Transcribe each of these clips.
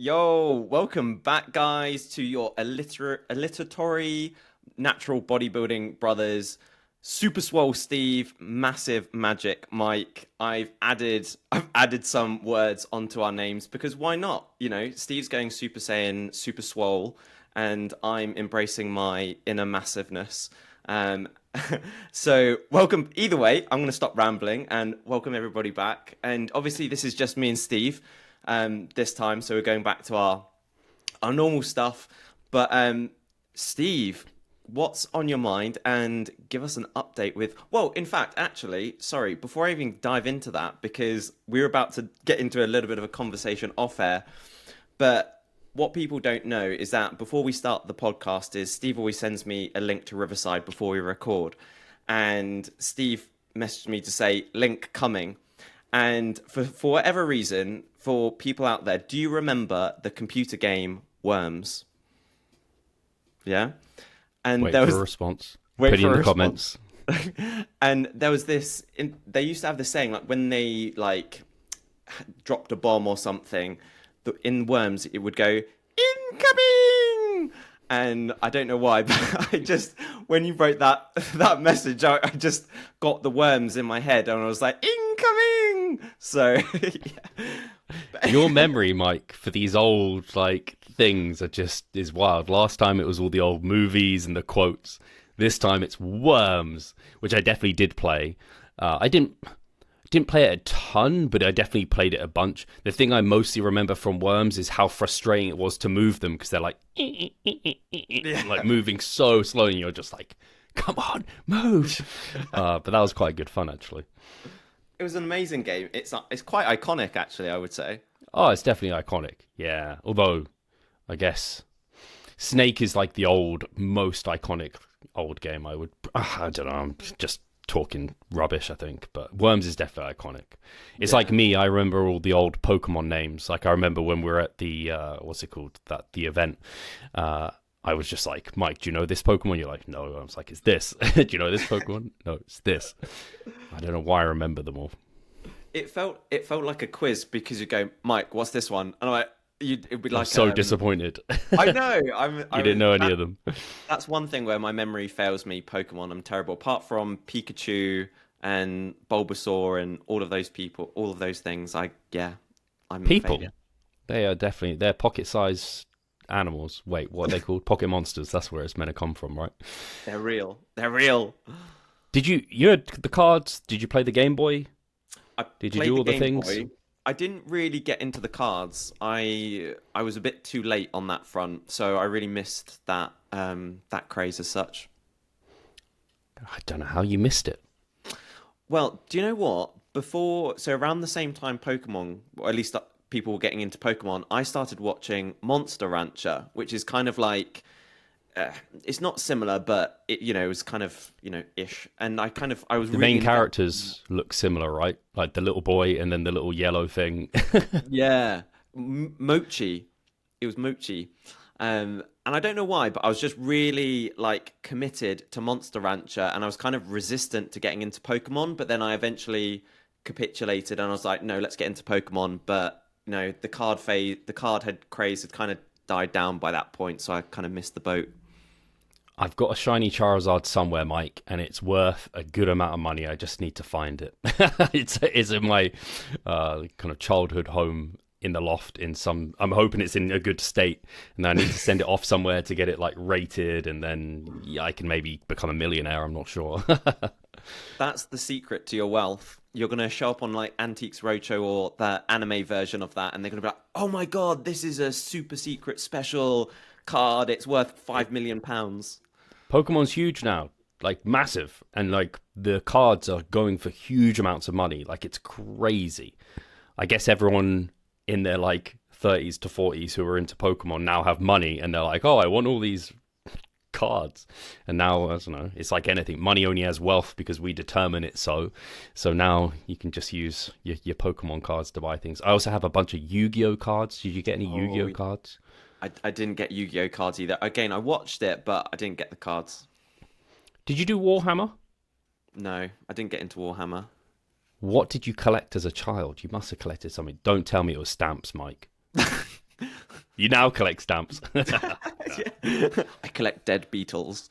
Yo, welcome back, guys, to your alliteratory natural bodybuilding brothers, Super Swole Steve, Massive Magic Mike. I've added some words onto our names because why not? Steve's going Super Saiyan, Super Swole, and I'm embracing my inner massiveness. Um, so welcome. Either way, I'm going to stop rambling and welcome everybody back. And obviously, this is just me and Steve this time, so we're going back to our normal stuff. But Steve, what's on your mind? And give us an update with. Well, in fact, actually, sorry, before I even dive into that, because we're about to get into a little bit of a conversation off air. But what people don't know is that before we start the podcast, is Steve always sends me a link to Riverside before we record, and Steve messaged me to say link coming. And for whatever reason, for people out there, do you remember the computer game Worms? Yeah. And Wait there for a was response. wait Put it for in a the response. comments. And there was this. They used to have this saying, like when they like dropped a bomb or something, in Worms it would go incoming. And I don't know why, but I just when you wrote that message, I just got the worms in my head, and I was like incoming. So Your yeah. memory, Mike, for these old things is wild. Last time it was all the old movies and the quotes. This time it's Worms, which I definitely did play. I didn't play it a ton, but I definitely played it a bunch. The thing I mostly remember from Worms is how frustrating it was to move them because they're like, like Yeah. moving so slowly, and you're just like, come on, move. But that was quite good fun, actually. It was an amazing game. It's quite iconic, actually, I would say. Oh, it's definitely iconic. Yeah. Although, I guess Snake is like the most iconic old game. I don't know. I'm just talking rubbish, I think. But Worms is definitely iconic. It's like Yeah. me. I remember all the old Pokemon names. Like I remember when we were at the what's it called? The event. I was just like, Mike, do you know this Pokemon? You're like, no. I was like, it's this. Do you know this Pokemon? No, it's this. I don't know why I remember them all. It felt like a quiz because you go, Mike, what's this one? And I'm like, it'd be I'm like so disappointed. I know. You didn't know any That of them. that's one thing where my memory fails me. Pokemon, I'm terrible. Apart from Pikachu and Bulbasaur and all of those people, all of those things, yeah, I'm a People. failure. They're pocket-sized animals. Wait, what are they called? Pocket monsters. That's where it's meant to come from, right? They're real. They're real. You had the cards? Did you play the Game Boy? I Did you played do the all the Game things? Boy. I didn't really get into the cards. I was a bit too late on that front, so I really missed that craze as such. I don't know how you missed it. Well, do you know what? So around the same time Pokemon, or at least people were getting into Pokemon, I started watching Monster Rancher, which is kind of like, it's not similar, but it was kind of, ish. And I was The really main invested. characters look similar, right? Like the little boy and then the little yellow thing. Yeah, Mochi. It was Mochi. And I don't know why, but I was just really like committed to Monster Rancher, and I was kind of resistant to getting into Pokemon. But then I eventually capitulated, and I was like, no, let's get into Pokemon. But the card had craze had kind of died down by that point, so I kind of missed the boat. I've got a shiny Charizard somewhere, Mike, and it's worth a good amount of money. I just need to find it. It's in my kind of childhood home in the loft. I'm hoping it's in a good state, and I need to send it off somewhere to get it like rated, and then yeah, I can maybe become a millionaire. I'm not sure. That's the secret to your wealth. You're gonna show up on like Antiques Roadshow or the anime version of that, and they're gonna be like, "Oh my god, this is a super secret special card. It's worth £5 million." Pokemon's huge now, like massive, and like the cards are going for huge amounts of money. Like it's crazy. I guess everyone in their like 30s to 40s who are into Pokemon now have money, and they're like, oh, I want all these cards. And now, I don't know, it's like anything. Money only has wealth because we determine it so. So now you can just use your Pokemon cards to buy things. I also have a bunch of Yu-Gi-Oh cards. Did you get any Oh, Yu-Gi-Oh cards? I didn't get Yu-Gi-Oh cards either. Again, I watched it, but I didn't get the cards. Did you do Warhammer? No, I didn't get into Warhammer. What did you collect as a child? You must have collected something. Don't tell me it was stamps, Mike. You now collect stamps. Yeah. I collect dead beetles.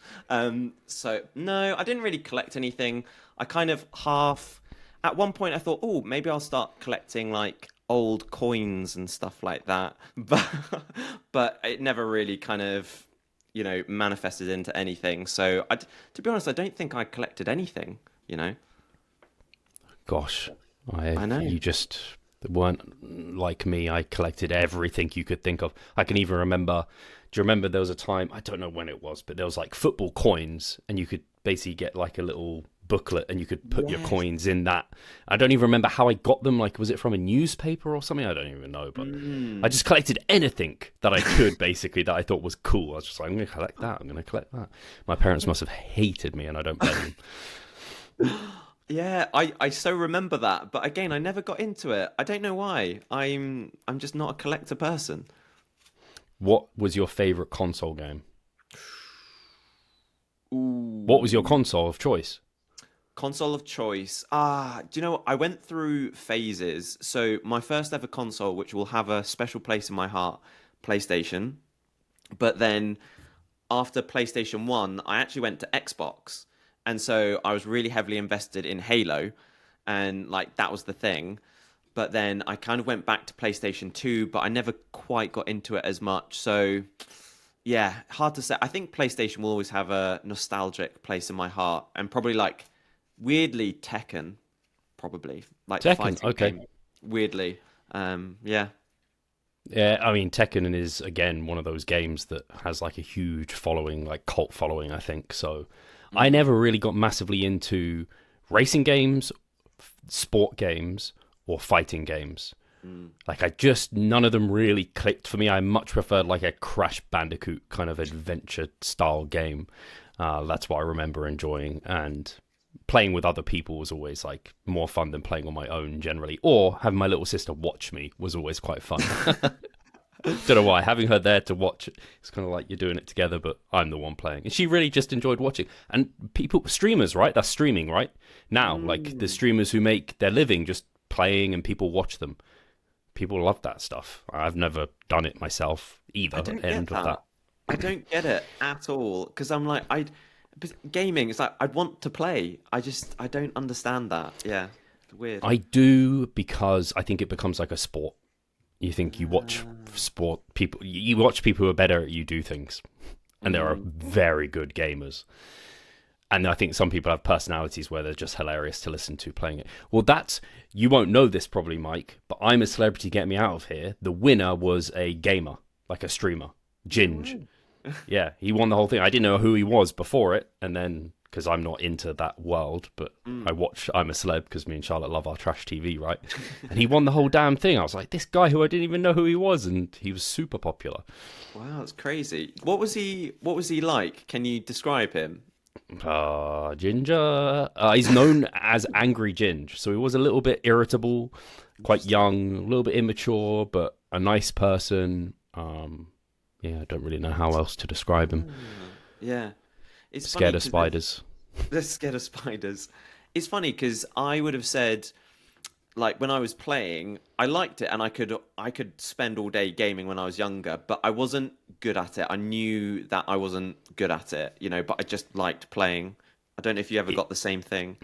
So no, I didn't really collect anything. I kind of half. At one point, I thought, oh, maybe I'll start collecting like old coins and stuff like that. But it never really kind of, manifested into anything. So to be honest, I don't think I collected anything. You know. Gosh, I know. you just weren't like me. I collected everything you could think of. I can even remember. Do you remember there was a time? I don't know when it was, but there was like football coins, and you could basically get like a little booklet, and you could put your Yes. coins in that. I don't even remember how I got them. Like, was it from a newspaper or something? I don't even know. But I just collected anything that I could, basically, that I thought was cool. I was just like, I'm going to collect that. I'm going to collect that. My parents must have hated me, and I don't blame them. Yeah, I so remember that, but again, I never got into it. I don't know why. I'm just not a collector person. What was your favorite console game? What was your Ooh, console of choice? console of choice. Do you know what? I went through phases. So my first ever console, which will have a special place in my heart, PlayStation. But then after PlayStation 1, I actually went to Xbox. And so I was really heavily invested in Halo, and like that was the thing. But then I kind of went back to PlayStation 2, but I never quite got into it as much. So yeah, hard to say. I think PlayStation will always have a nostalgic place in my heart, and probably like weirdly Tekken, probably like the Tekken, fighting okay. game. Weirdly, yeah. Yeah, I mean Tekken is again one of those games that has like a huge following, like cult following, I think. So I Mm, never really got massively into racing games, sport games, or fighting games. mm. Like I just none of them really clicked for me. I much preferred like a Crash Bandicoot kind of adventure style game. That's what I remember enjoying, and playing with other people was always like more fun than playing on my own generally, or having my little sister watch me was always quite fun. Don't know why. Having her there to watch, it's kind of like you're doing it together, but I'm the one playing. And she really just enjoyed watching. And people, streamers, right? That's streaming, right? Now, like the Mm. streamers who make their living just playing and people watch them. People love that stuff. I've never done it myself I either. don't get End of that. that. I don't get it at all because I'm like but gaming. It's like I want to play. I don't understand that. Yeah, weird. I do because I think it becomes like a sport. You think you watch Uh, sport people, you watch people who are better at you do things, and there are mm, very good gamers. And I think some people have personalities where they're just hilarious to listen to playing it. Well, you won't know this probably, Mike, but I'm a Celebrity Get Me Out of Here. The winner was a gamer, like a streamer, no Ginge. way. Yeah, he won the whole thing. I didn't know who he was before it, and then because I'm not into that world, but I Mm. watch I'm a Celeb because me and Charlotte love our trash TV, right? And he won the whole damn thing. I was like, this guy who I didn't even know who he was, and he was super popular. Wow, that's crazy. What was he? What was he like? Can you describe him? Ginger. He's known as Angry Ginge, so he was a little bit irritable, quite Interesting. young, a little bit immature, but a nice person. Yeah, I don't really know how else to describe him. Yeah, it's funny Scared of because spiders. they're scared of spiders. It's funny because I would have said like when I was playing, I liked it and I could spend all day gaming when I was younger, but I wasn't good at it. I knew that I wasn't good at it, but I just liked playing. I don't know if you ever It, got the same thing.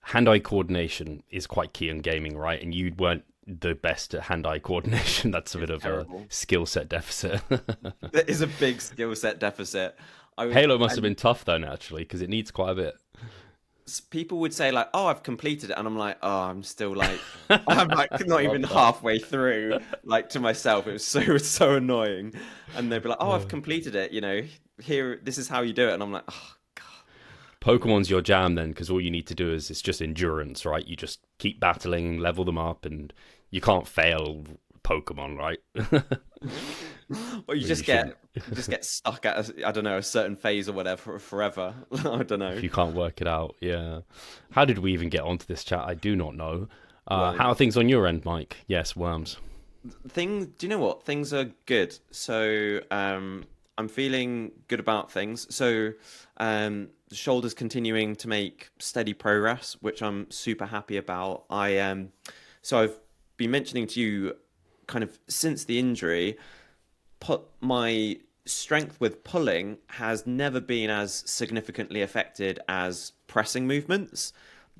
hand-eye coordination is quite key in gaming, right? And you weren't the best at hand-eye coordination. That's a bit It's of a terrible. skill set deficit. There is a big skill set deficit. I would, Halo must have and been tough though, naturally, because it needs quite a bit. people would say like, "Oh, I've completed it," and I'm like, "Oh, I'm still like, I'm like not even Love that. halfway through." Like to myself, it was so annoying. And they'd be like, "Oh, I've completed it. Here, this is how you do it." And I'm like, "Oh God, Pokemon's your jam then, because all you need to do is it's just endurance, right? You just keep battling, level them up, and you can't fail Pokemon, right? or you Or you just shouldn't. get stuck at I don't know a certain phase or whatever forever." I don't If know. you can't work it out, yeah. How did we even get onto this chat? I do not know. How are Worms. things on your end, Mike? Yes, worms. Do you know what? Things are good. So, I'm feeling good about things. So, the shoulders continuing to make steady progress, which I'm super happy about. So I've been mentioning to you kind of since the injury, put my strength with pulling has never been as significantly affected as pressing movements.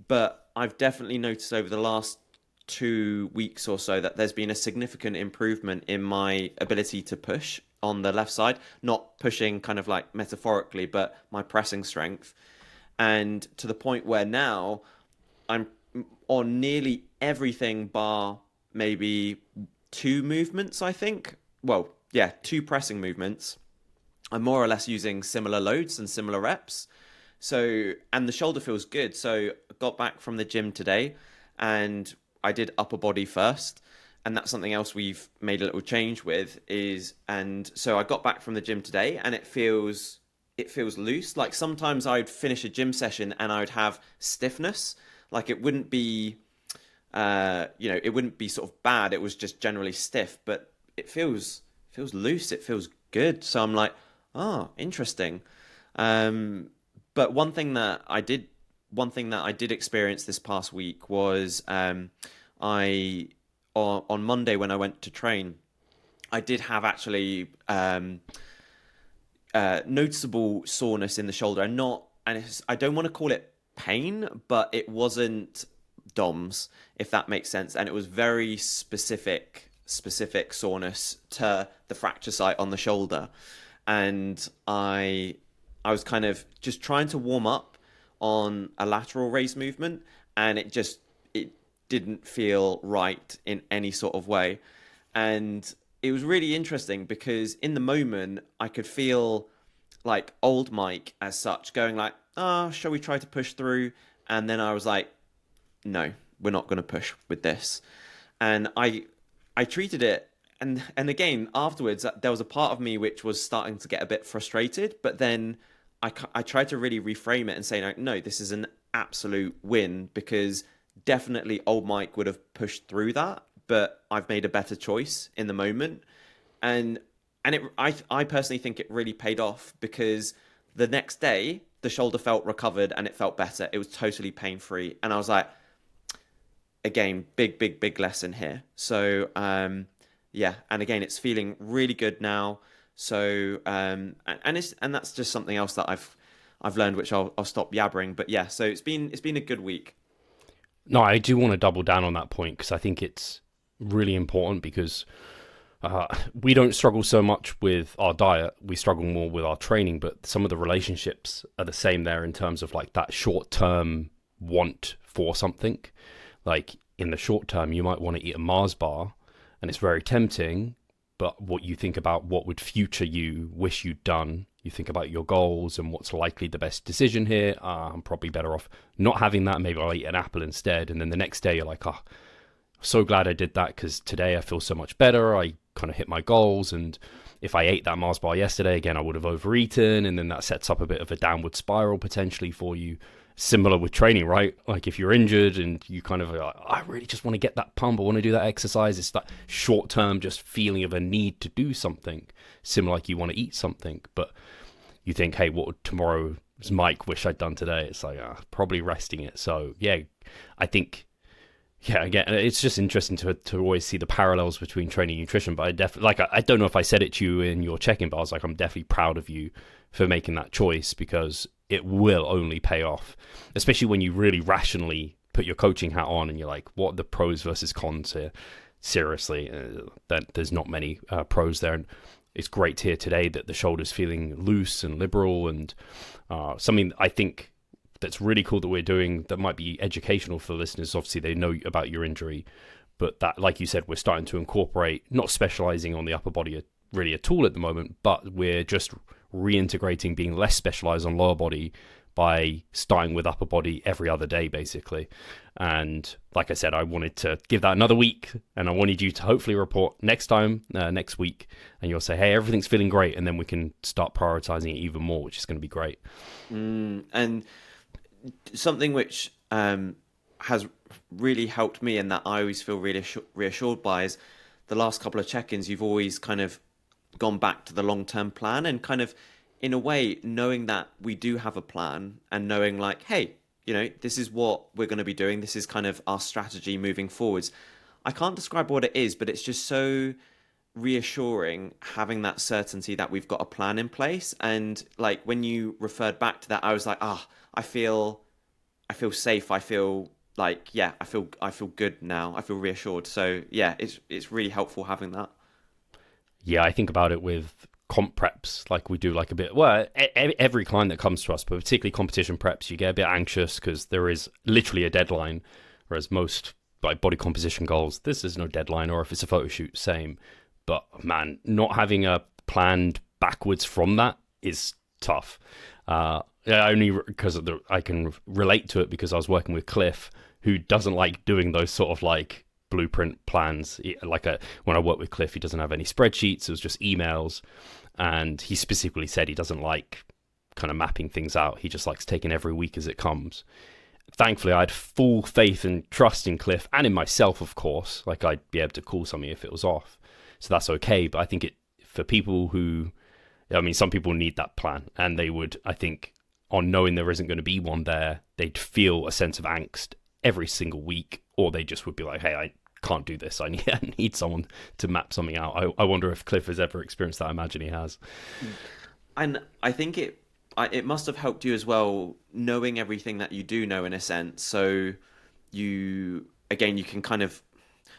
But I've definitely noticed over the last 2 weeks or so that there's been a significant improvement in my ability to push on the left side, not pushing kind of like metaphorically, but my pressing strength. And to the point where now I'm on nearly everything bar maybe two movements, I think. Well, yeah, two pressing movements. I'm more or less using similar loads and similar reps. So, and the shoulder feels good. So, I got back from the gym today and I did upper body first. And that's something else we've made a little change with and so I got back from the gym today and it feels loose. Like sometimes I'd finish a gym session and I would have stiffness. Like it wouldn't be, it wouldn't be sort of bad. It was just generally stiff, but it feels loose. It feels good. So I'm like, oh, interesting. But one thing that I did experience this past week was, on Monday when I went to train, I did have actually, noticeable soreness in the shoulder, I don't want to call it pain, but it wasn't DOMS, if that makes sense, and it was very specific soreness to the fracture site on the shoulder, and I was kind of just trying to warm up on a lateral raise movement, and it didn't feel right in any sort of way, and it was really interesting because in the moment I could feel like old Mike as such going like, shall we try to push through? And then I was like, no, we're not going to push with this. And I treated it. And again, afterwards, there was a part of me which was starting to get a bit frustrated. But then I tried to really reframe it and say, like, no, this is an absolute win because definitely old Mike would have pushed through that. But I've made a better choice in the moment. And I personally think it really paid off because the next day, the shoulder felt recovered and it felt better. It was totally pain-free. And I was like, again, big lesson here. So, yeah. And again, it's feeling really good now. So, and that's just something else that I've learned, which I'll stop yabbering. But yeah, so it's been a good week. No, I do want to double down on that point because I think it's really important because we don't struggle so much with our diet. We struggle more with our training, but some of the relationships are the same there in terms of like that short-term want for something. Like in the short term, you might want to eat a Mars bar and it's very tempting, but what you think about what would future you wish you'd done, you think about your goals and what's likely the best decision here. I'm probably better off not having that. Maybe I'll eat an apple instead. And then the next day you're like, so glad I did that because today I feel so much better. I kind of hit my goals. And if I ate that Mars bar yesterday, again, I would have overeaten. And then that sets up a bit of a downward spiral potentially for you. Similar with training, right? Like if you're injured and you kind of like, I really just want to get that pump. I want to do that exercise. It's that short-term just feeling of a need to do something. Similar like you want to eat something. But you think, hey, what would tomorrow's Mike wish I'd done today? It's like, probably resting it. So yeah, I think... Yeah, again, it's just interesting to always see the parallels between training and nutrition. But I definitely, I don't know if I said it to you in your check-in, but I was like, I'm definitely proud of you for making that choice because it will only pay off, especially when you really rationally put your coaching hat on and you're like, what are the pros versus cons here? Seriously, that there's not many pros there. And it's great to hear today that the shoulder's feeling loose and liberal and something I think that's really cool that we're doing that might be educational for listeners. Obviously, they know about your injury, but that, like you said, we're starting to incorporate, not specializing on the upper body really at all at the moment, but we're just reintegrating being less specialized on lower body by starting with upper body every other day, basically. And like I said, I wanted to give that another week, and I wanted you to hopefully report next week, and you'll say, hey, everything's feeling great, and then we can start prioritizing it even more, which is going to be great. And something which has really helped me and that I always feel really reassured by is the last couple of check-ins, you've always kind of gone back to the long-term plan and kind of, in a way, knowing that we do have a plan and knowing like, hey, this is what we're going to be doing. This is kind of our strategy moving forwards. I can't describe what it is, but it's just so reassuring having that certainty that we've got a plan in place. And like when you referred back to that, I was like, I feel safe. I feel like, yeah, I feel good now. I feel reassured. So yeah, it's really helpful having that. Yeah, I think about it with comp preps, like we do like a bit, well, every client that comes to us, but particularly competition preps, you get a bit anxious because there is literally a deadline, whereas most like body composition goals, this is no deadline, or if it's a photo shoot, same. But man, not having a planned backwards from that is tough. Yeah, only because I can relate to it because I was working with Cliff, who doesn't like doing those sort of like blueprint plans. When I work with Cliff, he doesn't have any spreadsheets. It was just emails, and he specifically said he doesn't like kind of mapping things out. He just likes taking every week as it comes. Thankfully, I had full faith and trust in Cliff and in myself, of course. Like I'd be able to call something if it was off, so that's okay. But I think for people who, I mean, some people need that plan, and they would, I think, on knowing there isn't going to be one there, they'd feel a sense of angst every single week, or they just would be like, hey, I can't do this. I need someone to map something out. I wonder if Cliff has ever experienced that. I imagine he has. And I think it must have helped you as well, knowing everything that you do know in a sense. So you can kind of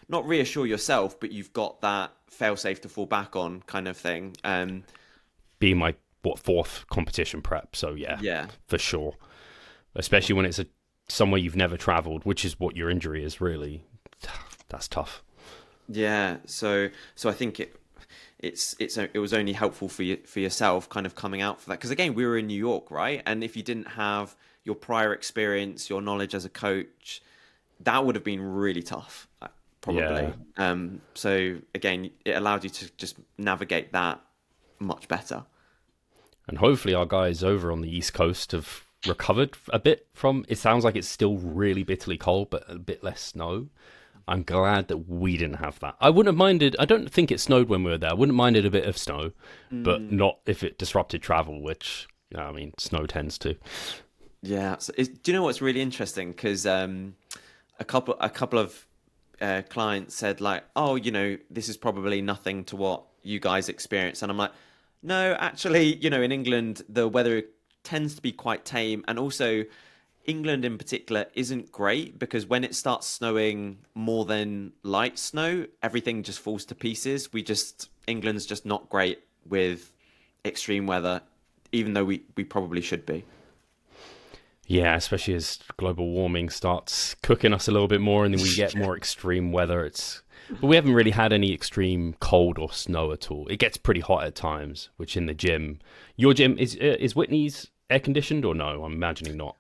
not reassure yourself, but you've got that fail-safe to fall back on kind of thing. Being my fourth competition prep, so yeah, for sure. Especially when it's somewhere you've never traveled, which is what your injury is really. That's tough. Yeah, so I think it was only helpful for yourself, kind of coming out for that, because again, we were in New York, right? And if you didn't have your prior experience, your knowledge as a coach, that would have been really tough, probably. Yeah. So again, it allowed you to just navigate that much better. And hopefully our guys over on the East Coast have recovered a bit from, it sounds like it's still really bitterly cold, but a bit less snow. I'm glad that we didn't have that. I wouldn't have minded, I don't think it snowed when we were there. I wouldn't have minded a bit of snow, but not if it disrupted travel, which, I mean, snow tends to. Yeah. So do you know what's really interesting? Because a couple of clients said like, oh, this is probably nothing to what you guys experience. And I'm like, no, actually, in England, the weather tends to be quite tame. And also, England in particular isn't great because when it starts snowing more than light snow, everything just falls to pieces. England's just not great with extreme weather, even though we probably should be. Yeah, especially as global warming starts cooking us a little bit more and then we get more extreme weather. But we haven't really had any extreme cold or snow at all. It gets pretty hot at times, which in the gym... Your gym, is Whitney's air conditioned or no? I'm imagining not.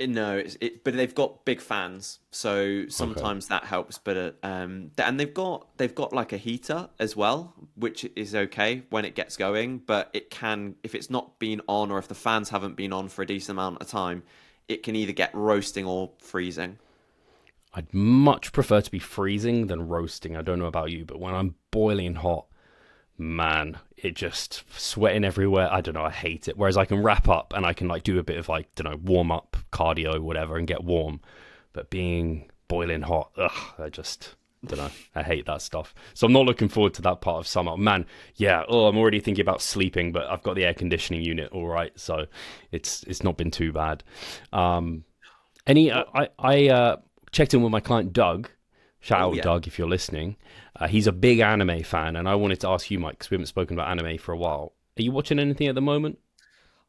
No, but they've got big fans, so sometimes that helps. But and they've got like a heater as well, which is okay when it gets going. But it can, if it's not been on or if the fans haven't been on for a decent amount of time, it can either get roasting or freezing. I'd much prefer to be freezing than roasting. I don't know about you, but when I'm boiling hot, man, it just sweating everywhere. I don't know, I hate it. Whereas I can wrap up and I can like do a bit of like, warm up, cardio, whatever, and get warm. But being boiling hot, I just don't know. I hate that stuff. So I'm not looking forward to that part of summer. Man, yeah, I'm already thinking about sleeping, but I've got the air conditioning unit all right, so it's not been too bad. I checked in with my client Doug. Shout out Doug if you're listening. He's a big anime fan, and I wanted to ask you, Mike, because we haven't spoken about anime for a while. Are you watching anything at the moment?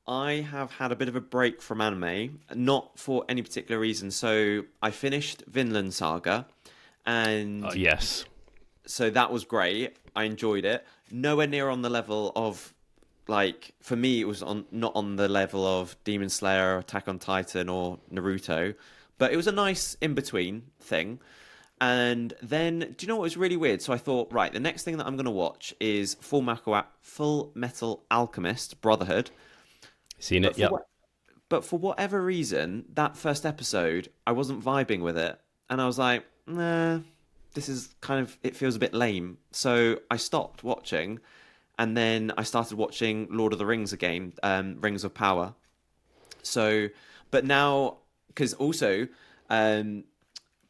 I have had a bit of a break from anime, not for any particular reason. So I finished Vinland Saga, and yes, so that was great. I enjoyed it. Nowhere near on the level of, like, for me, it was not on the level of Demon Slayer, Attack on Titan, or Naruto, but it was a nice in between thing. And then, do you know what was really weird? So I thought, right, the next thing that I'm going to watch is Full Metal Alchemist Brotherhood. Seen it, yeah. But for whatever reason, that first episode, I wasn't vibing with it. And I was like, nah, this is it feels a bit lame. So I stopped watching. And then I started watching Lord of the Rings again, Rings of Power. So, but now, because also...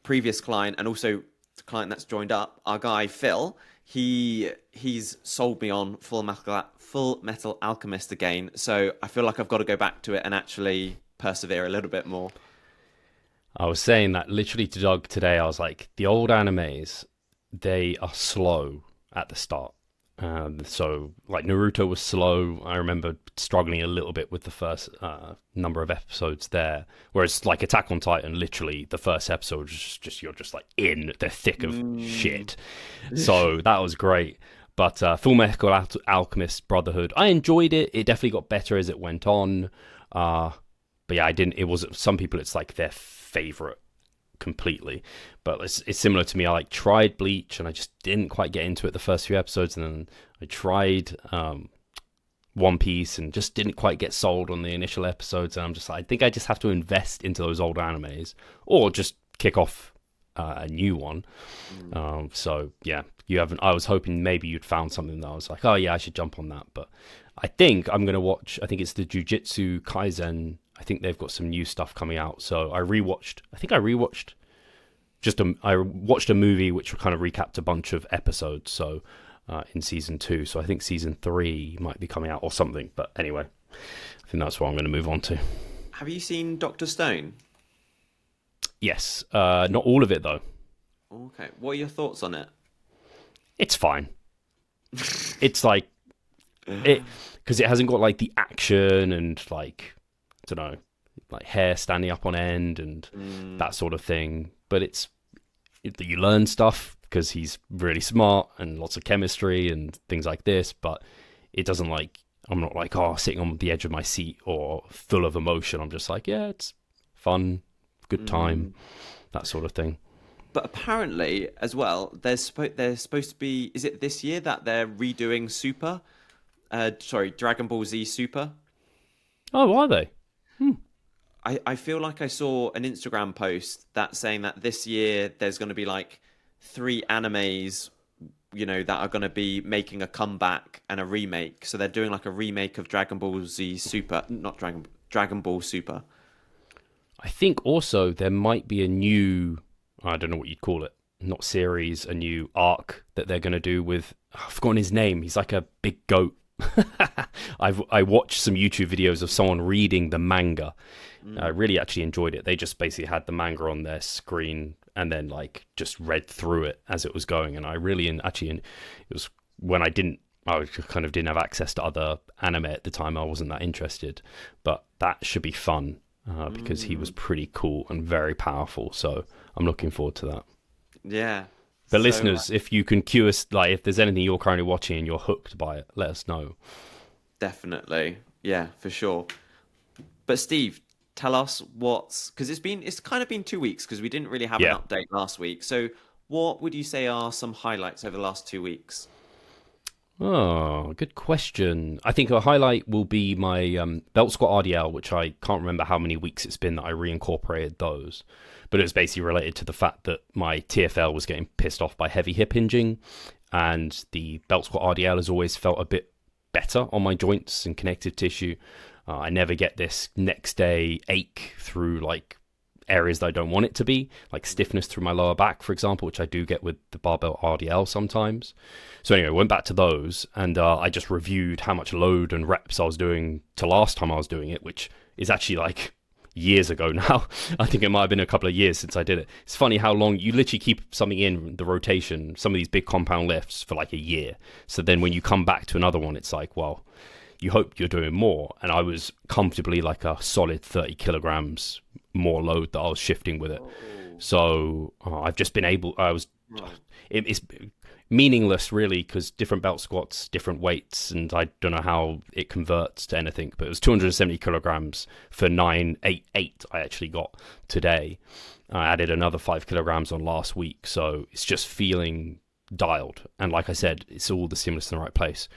previous client and also client that's joined up, our guy Phil, he's sold me on Full Metal Alchemist again. So I feel like I've got to go back to it and actually persevere a little bit more. I was saying that literally to Doug today. I was like, the old animes, they are slow at the start. So like Naruto was slow. I remember struggling a little bit with the first number of episodes there. Whereas like Attack on Titan, literally the first episode is just you're just like in the thick of shit. So that was great. But Full Metal Alchemist Brotherhood, I enjoyed it. It definitely got better as it went on. But yeah, I didn't. It was some people. It's like their favorite completely, but it's similar to me. I like tried Bleach and I just didn't quite get into it the first few episodes, and then I tried One Piece and just didn't quite get sold on the initial episodes, and I'm just like, I think I just have to invest into those old animes or just kick off a new one. So yeah, you haven't. I was hoping maybe you'd found something that I was like, oh yeah, I should jump on that, but I think I'm gonna watch. I think it's the Jujutsu Kaisen. I think they've got some new stuff coming out. So I watched a movie which kind of recapped a bunch of episodes. So in season 2. So I think season 3 might be coming out or something. But anyway, I think that's what I'm going to move on to. Have you seen Dr. Stone? Yes. Not all of it though. Okay. What are your thoughts on it? It's fine. It's like because it hasn't got like the action and like, I don't know, like hair standing up on end and that sort of thing. But you learn stuff because he's really smart and lots of chemistry and things like this. But it doesn't like, I'm not like, sitting on the edge of my seat or full of emotion. I'm just like, yeah, it's fun, good time, that sort of thing. But apparently, as well, there's supposed to be. Is it this year that they're redoing Super? Dragon Ball Z Super. Oh, are they? I feel like I saw an Instagram post that's saying that this year there's going to be like 3 animes, that are going to be making a comeback and a remake. So they're doing like a remake of Dragon Ball Z Super, not Dragon Ball Super. I think also there might be a new, I don't know what you'd call it, not series, a new arc that they're going to do with, I've forgotten his name. He's like a big goat. I watched some YouTube videos of someone reading the manga. I really actually enjoyed it. They just basically had the manga on their screen and then like just read through it as it was going. And I really it was when I kind of didn't have access to other anime at the time. I wasn't that interested, but that should be fun because he was pretty cool and very powerful. So I'm looking forward to that. Yeah. But listeners, if you can cue us, like if there's anything you're currently watching and you're hooked by it, let us know. Definitely. Yeah, for sure. But Steve, tell us because it's kind of been 2 weeks because we didn't really have an update last week. So what would you say are some highlights over the last 2 weeks? Oh, good question. I think a highlight will be my belt squat RDL, which I can't remember how many weeks it's been that I reincorporated those. But it was basically related to the fact that my TFL was getting pissed off by heavy hip hinging, and the belt squat RDL has always felt a bit better on my joints and connective tissue. I never get this next day ache through like areas that I don't want it to be, like stiffness through my lower back, for example, which I do get with the barbell RDL sometimes. So anyway, went back to those, and I just reviewed how much load and reps I was doing to last time I was doing it, which is actually like years ago now. I think it might have been a couple of years since I did it. It's funny how long you literally keep something in the rotation, some of these big compound lifts, for like a year. So then when you come back to another one, it's like, well, you hope you're doing more. And I was comfortably like a solid 30 kilograms more load that I was shifting with it. So I've just been able, it's meaninless really, because different belt squats, different weights, and I don't know how it converts to anything, but it was 270 kilograms for 988 I actually got today. I added another 5 kilograms on last week, so it's just feeling dialed. And like I said, it's all the stimulus in the right place.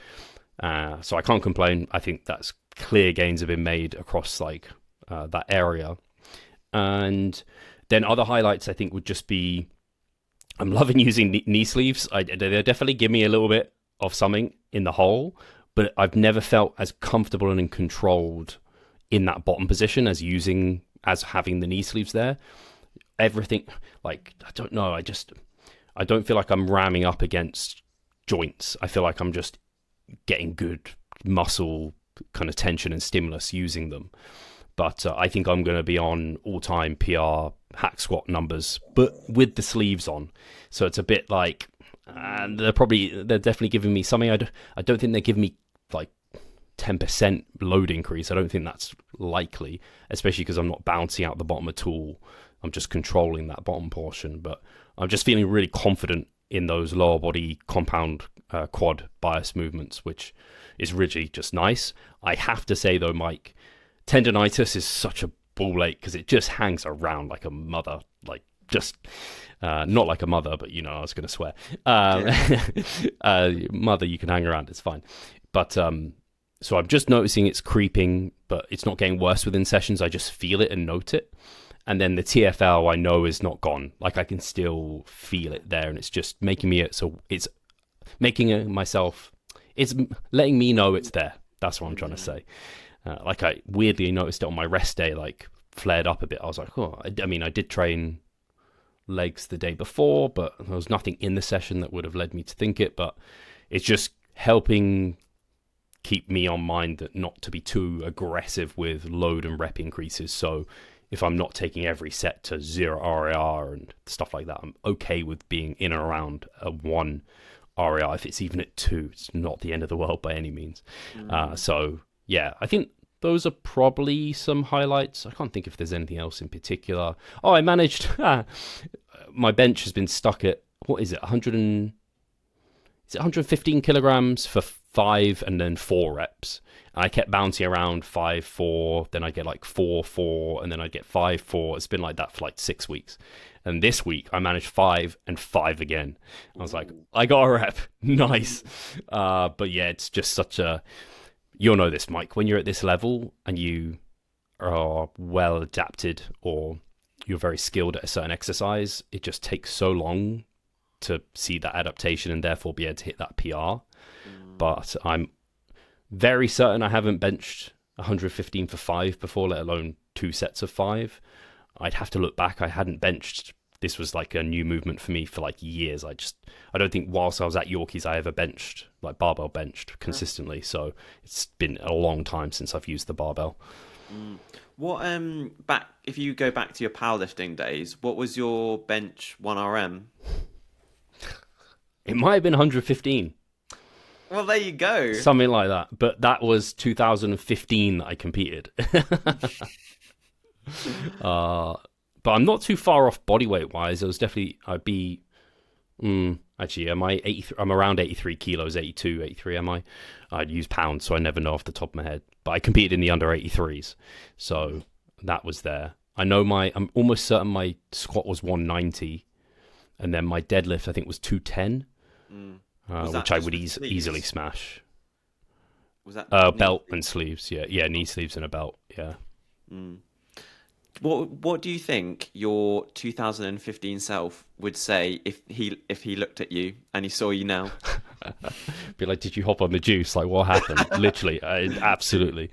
So I can't complain. I think that's clear gains have been made across like that area. And then other highlights I think would just be, I'm loving using knee sleeves. They definitely give me a little bit of something in the hole, but I've never felt as comfortable and controlled in that bottom position as having the knee sleeves there. Everything, like, I don't know, I don't feel like I'm ramming up against joints. I feel like I'm just getting good muscle kind of tension and stimulus using them. But I think I'm going to be on all-time PR hack squat numbers, but with the sleeves on. So it's a bit like they're definitely giving me something. I don't think they're giving me like 10% load increase. I don't think that's likely, especially because I'm not bouncing out the bottom at all. I'm just controlling that bottom portion. But I'm just feeling really confident in those lower body compound quad bias movements, which is really just nice. I have to say though, Mike, tendonitis is such a ball ache because it just hangs around like a mother, like just not like a mother, but you know, I was going to swear. Mother, you can hang around, it's fine. But so I'm just noticing it's creeping, but it's not getting worse within sessions. I just feel it and note it. And then the TFL I know is not gone. Like I can still feel it there, and it's just making me so it's making myself. It's letting me know it's there. That's what I'm trying to say. Like I weirdly noticed it on my rest day, like flared up a bit. I was like, oh, I mean, I did train legs the day before, but there was nothing in the session that would have led me to think it. But it's just helping keep me on mind that not to be too aggressive with load and rep increases. So if I'm not taking every set to 0 RAR and stuff like that, I'm okay with being in and around a 1 RAR. If it's even at 2, it's not the end of the world by any means. So yeah, I think those are probably some highlights. I can't think if there's anything else in particular. Oh, I managed. My bench has been stuck at, what is it, 115 kilograms for 5 and then 4 reps. And I kept bouncing around 5, 4, then I get like 4, 4, and then I get 5, 4. It's been like that for like 6 weeks. And this week I managed 5 and 5 again. I was like, I got a rep. Nice. But yeah, it's just such a... You'll know this, Mike, when you're at this level and you are well adapted or you're very skilled at a certain exercise, it just takes so long to see that adaptation and therefore be able to hit that PR. But I'm very certain I haven't benched 115 for 5 before, let alone 2 sets of 5. I'd have to look back. I hadn't benched. This was like a new movement for me for like years. I don't think whilst I was at Yorkies I ever benched, like barbell benched consistently. So it's been a long time since I've used the barbell. What if you go back to your powerlifting days, what was your bench 1RM? It might have been 115. Well, there you go. Something like that. But that was 2015 that I competed. But I'm not too far off body weight wise. It was definitely, actually, am I 83? I'm around 83 kilos, 82, 83 am I? I'd use pounds, so I never know off the top of my head. But I competed in the under 83s, so that was there. I know I'm almost certain my squat was 190, and then my deadlift I think was 210, which I would easily smash. Was that belt and sleeves? Yeah, knee sleeves and a belt. Yeah. What do you think your 2015 self would say if he looked at you and he saw you now? Be like, did you hop on the juice? Like, what happened? Literally, absolutely.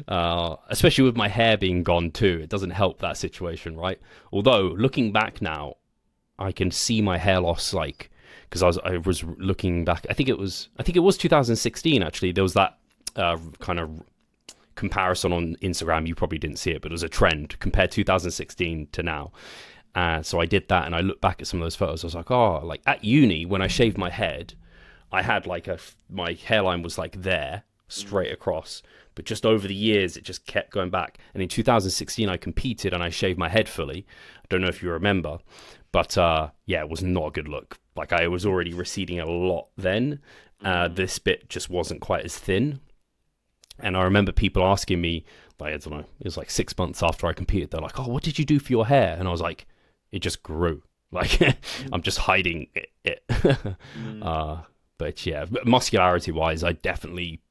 Especially with my hair being gone too, it doesn't help that situation, right? Although looking back now, I can see my hair loss, like, because I was looking back. I think it was 2016 actually. There was that kind of comparison on Instagram. You probably didn't see it, but it was a trend compared 2016 to now. So I did that, and I looked back at some of those photos. I was like, oh, like at uni when I shaved my head, I had like my hairline was like there straight across, but just over the years it just kept going back. And in 2016 I competed and I shaved my head fully. I don't know if you remember, but yeah, it was not a good look. Like I was already receding a lot then. This bit just wasn't quite as thin. And I remember people asking me, like, I don't know, it was like 6 months after I competed. They're like, oh, what did you do for your hair? And I was like, it just grew. Like, I'm just hiding it. But yeah, muscularity wise, I definitely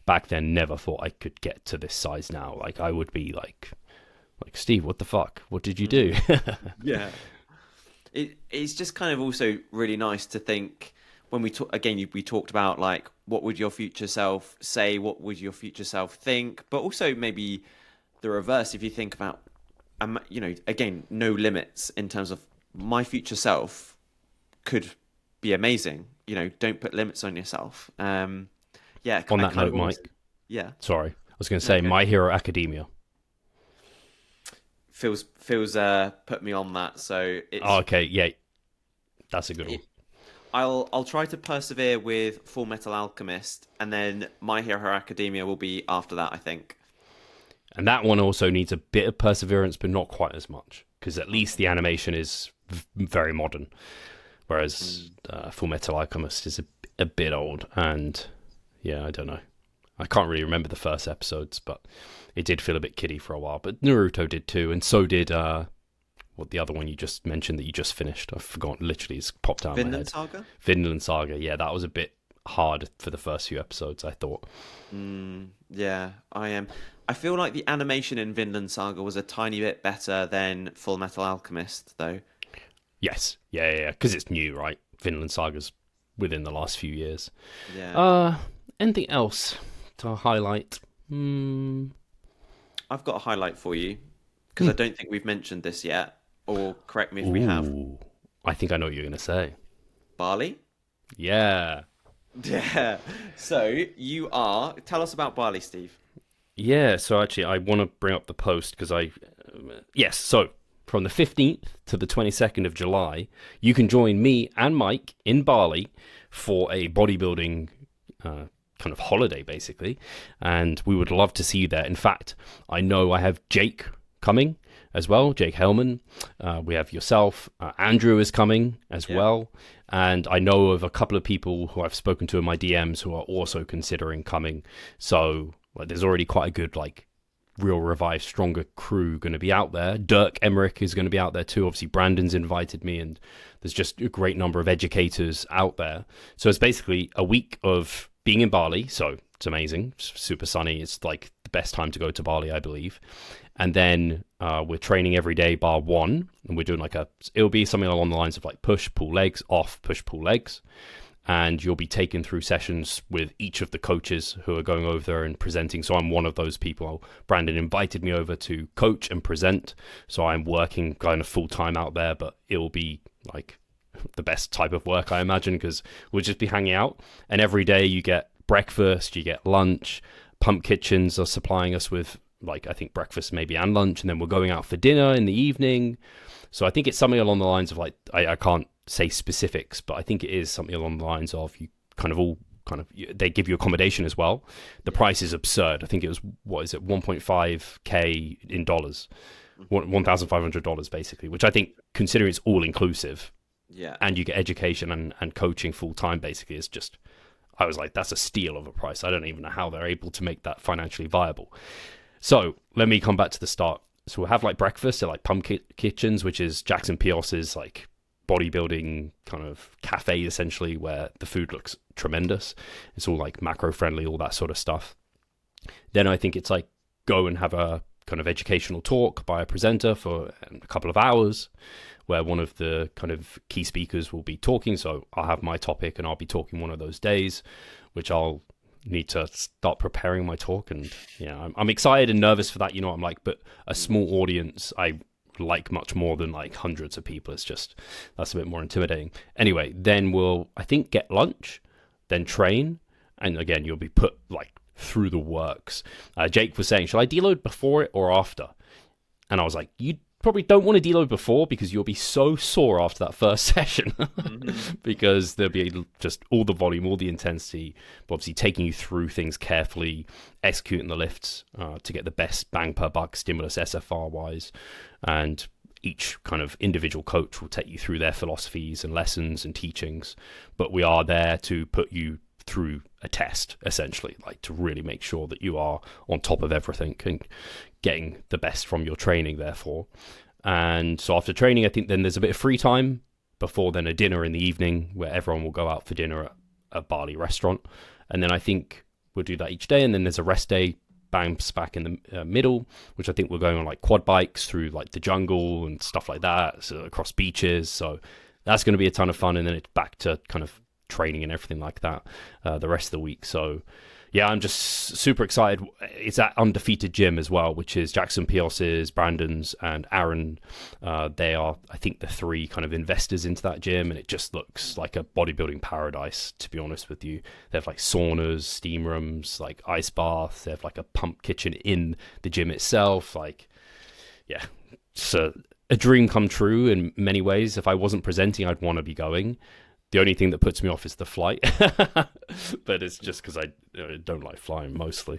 back then never thought I could get to this size now. Like, I would be like Steve, what the fuck? What did you do? Yeah. It's just kind of also really nice to think when we talked about like, what would your future self say? What would your future self think? But also maybe the reverse, if you think about, again, no limits in terms of my future self could be amazing. You know, don't put limits on yourself. Yeah, On I that kind note, of always, Mike, yeah, sorry, I was going to say okay. My Hero Academia. Feels put me on that, so Oh, it's okay, yeah, that's a good one. it, I'll try to persevere with Full Metal Alchemist, and then My Hero Academia will be after that, I think. And that one also needs a bit of perseverance, but not quite as much, because at least Okay. the animation is very modern, whereas Mm. Full Metal Alchemist is a bit old. And yeah, I don't know. I can't really remember the first episodes, but it did feel a bit kiddie for a while. But Naruto did too, and so did what the other one you just mentioned that you just finished. I've forgotten. Literally, it's popped out of my Vinland head. Saga? Vinland Saga. Yeah, that was a bit hard for the first few episodes, I thought. Yeah, I am. I feel like the animation in Vinland Saga was a tiny bit better than Full Metal Alchemist, though. Yes, yeah, because it's new, right? Vinland Saga's within the last few years. Yeah. Uh, anything else to highlight? Hmm. I've got a highlight for you because I don't think we've mentioned this yet, or correct me if we have. Ooh, I think I know what you're gonna say. Bali? Yeah, Yeah. So you are. Tell us about Bali, Steve. yeah. So actually, I want to bring up the post because yes. So from the 15th to the 22nd of July, you can join me and Mike in Bali for a bodybuilding kind of holiday, basically. And we would love to see you there. In fact, I know I have Jake coming as well, Jake Hellman. We have yourself. Andrew is coming as Yeah. well. And I know of a couple of people who I've spoken to in my DMs who are also considering coming. So like, there's already quite a good, like, real revived, stronger crew going to be out there. Dirk Emmerich is going to be out there too. Obviously, Brandon's invited me, and there's just a great number of educators out there. So it's basically a week of being in Bali. So it's amazing, it's super sunny. It's like the best time to go to Bali, I believe. And then we're training every day bar one, and we're doing it'll be something along the lines of like push, pull legs, off, push, pull legs. And you'll be taken through sessions with each of the coaches who are going over there and presenting. So I'm one of those people. Brandon invited me over to coach and present. So I'm working kind of full time out there, but it'll be like the best type of work, I imagine, because we'll just be hanging out. And every day you get breakfast, you get lunch. Pump Kitchens are supplying us with, like, I think breakfast maybe and lunch. And then we're going out for dinner in the evening. So I think it's something along the lines of like, I can't say specifics, but I think it is something along the lines of you kind of all kind of, they give you accommodation as well. The price is absurd. I think it was, what is it, 1.5K in dollars, $1,500 basically, which I think, considering it's all inclusive Yeah. and you get education and coaching full time, basically, is just, I was like, that's a steal of a price. I don't even know how they're able to make that financially viable. So let me come back to the start. So we'll have like breakfast at like Pump Kitchens, which is Jackson Pios's like bodybuilding kind of cafe, essentially, where the food looks tremendous. It's all like macro friendly, all that sort of stuff. Then I think it's like go and have a kind of educational talk by a presenter for a couple of hours, where one of the kind of key speakers will be talking. So I'll have my topic and I'll be talking one of those days, which I'll need to start preparing my talk. And yeah, I'm excited and nervous for that. You know what I'm like, but a small audience, I like much more than like hundreds of people. It's just, that's a bit more intimidating. Anyway, then we'll, I think, get lunch, then train. And again, you'll be put like through the works. Jake was saying, should I deload before it or after? And I was like, you probably don't want to deload before, because you'll be so sore after that first session. Because there'll be just all the volume, all the intensity, but obviously taking you through things carefully, executing the lifts to get the best bang per buck stimulus SFR wise. And each kind of individual coach will take you through their philosophies and lessons and teachings. But we are there to put you through a test, essentially, like to really make sure that you are on top of everything and getting the best from your training, therefore. And so after training, I think then there's a bit of free time before then a dinner in the evening, where everyone will go out for dinner at a Bali restaurant. And then I think we'll do that each day. And then there's a rest day, bounce back in the middle, which I think we're going on like quad bikes through like the jungle and stuff like that, so across beaches. So that's going to be a ton of fun. And then it's back to kind of training and everything like that the rest of the week. So Yeah, I'm just super excited. It's that undefeated gym as well, which is Jackson Pios's, Brandon's, and Aaron. They are, I think, the three kind of investors into that gym, and it just looks like a bodybuilding paradise, to be honest with you. They have like saunas, steam rooms, like ice baths. They have like a pump kitchen in the gym itself. Like, yeah, it's a dream come true in many ways. If I wasn't presenting, I'd want to be going. The only thing that puts me off is the flight, but it's just because I don't like flying mostly.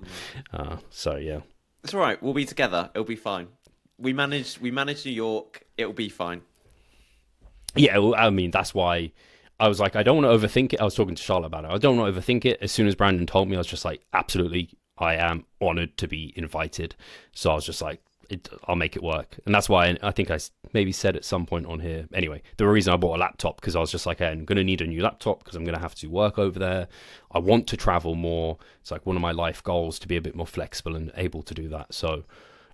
So yeah, It's all right. We'll be together. It'll be fine. We managed New York. It'll be fine. yeah. Well, I mean, that's why I was like, I don't want to overthink it. I was talking to Charlotte about it. I don't want to overthink it. As soon as Brandon told me, I was just like, absolutely, I am honored to be invited. So I was just like, I'll make it work. And that's why I think I maybe said at some point on here. Anyway, the reason I bought a laptop, because I was just like, hey, I'm going to need a new laptop because I'm going to have to work over there. I want to travel more. It's like one of my life goals to be a bit more flexible and able to do that. So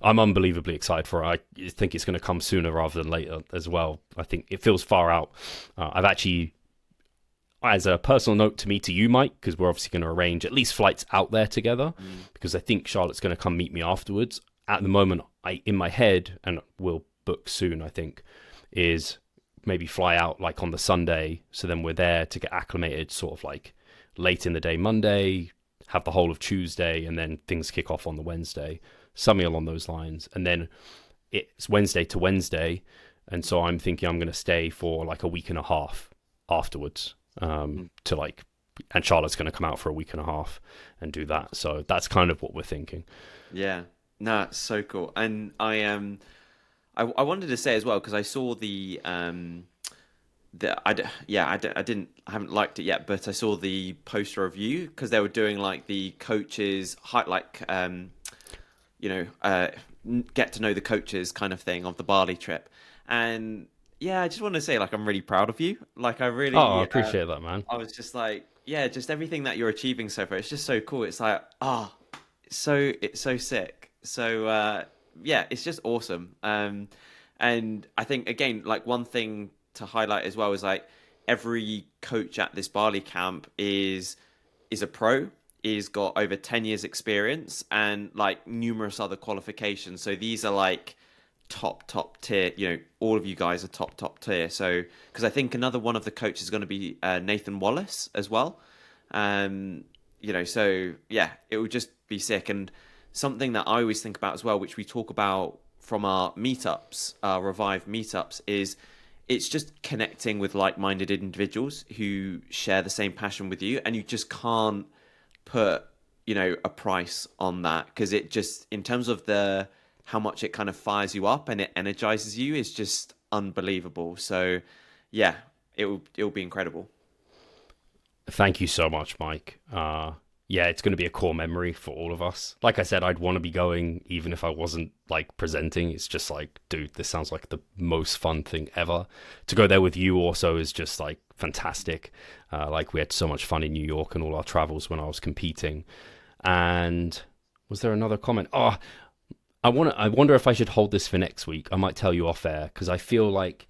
I'm unbelievably excited for it. I think it's going to come sooner rather than later as well. I think it feels far out. I've actually, as a personal note to me, to you, Mike, because we're obviously going to arrange at least flights out there together, because I think Charlotte's going to come meet me afterwards. At the moment, in my head, and we'll book soon, I think, is maybe fly out like on the Sunday, so then we're there to get acclimated sort of like late in the day Monday, have the whole of Tuesday, and then things kick off on the Wednesday, something along those lines. And then it's Wednesday to Wednesday, and so I'm thinking I'm going to stay for like a week and a half afterwards, to like, and Charlotte's going to come out for a week and a half and do that. So that's kind of what we're thinking. Yeah. No, it's so cool. And I wanted to say as well, because I saw I haven't liked it yet, but I saw the poster review because they were doing like the coaches get to know the coaches kind of thing of the Bali trip. And yeah, I just want to say like I'm really proud of you. Like I really Oh, I appreciate that, man. I was just like, yeah, just everything that you're achieving so far. It's just so cool. It's like, it's so sick. So yeah, it's just awesome. And I think again, like one thing to highlight as well is like every coach at this Bali camp is a pro, is got over 10 years experience and like numerous other qualifications. So these are like top tier, all of you guys are top tier. So because I think another one of the coaches is going to be Nathan Wallace as well. So yeah, it would just be sick. And something that I always think about as well, which we talk about from our meetups, our Revive meetups, is it's just connecting with like-minded individuals who share the same passion with you, and you just can't put, a price on that, because it just, in terms of how much it kind of fires you up and it energizes you, is just unbelievable. So yeah, it'll be incredible. Thank you so much, Mike. Yeah, it's going to be a core memory for all of us. Like I said, I'd want to be going even if I wasn't like presenting. It's just like, dude, this sounds like the most fun thing ever. To go there with you also is just like fantastic. Like we had so much fun in New York and all our travels when I was competing. And was there another comment? Oh, I wonder if I should hold this for next week. I might tell you off air, because I feel like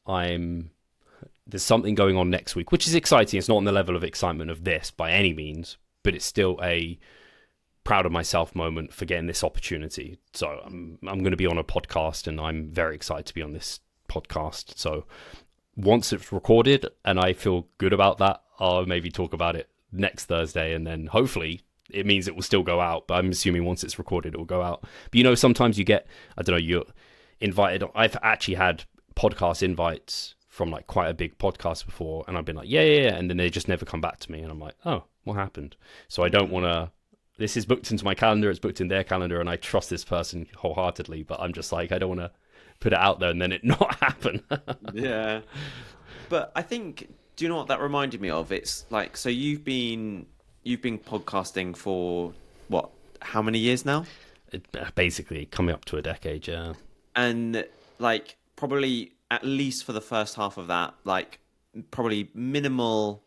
there's something going on next week, which is exciting. It's not on the level of excitement of this by any means, but it's still a proud of myself moment for getting this opportunity. So I'm going to be on a podcast, and I'm very excited to be on this podcast. So once it's recorded and I feel good about that, I'll maybe talk about it next Thursday, and then hopefully it means it will still go out. But I'm assuming once it's recorded, it will go out. But sometimes you get, I don't know, you're invited. I've actually had podcast invites from like quite a big podcast before, and I've been like, yeah, and then they just never come back to me, and I'm like, oh, what happened? So I don't want to. This is booked into my calendar, it's booked in their calendar, and I trust this person wholeheartedly, but I'm just like, I don't want to put it out there and then it not happen. Yeah. But I think, do you know what that reminded me of? It's like, so you've been podcasting for what, how many years now? Basically coming up to a decade, yeah. And like probably at least for the first half of that, like probably minimal,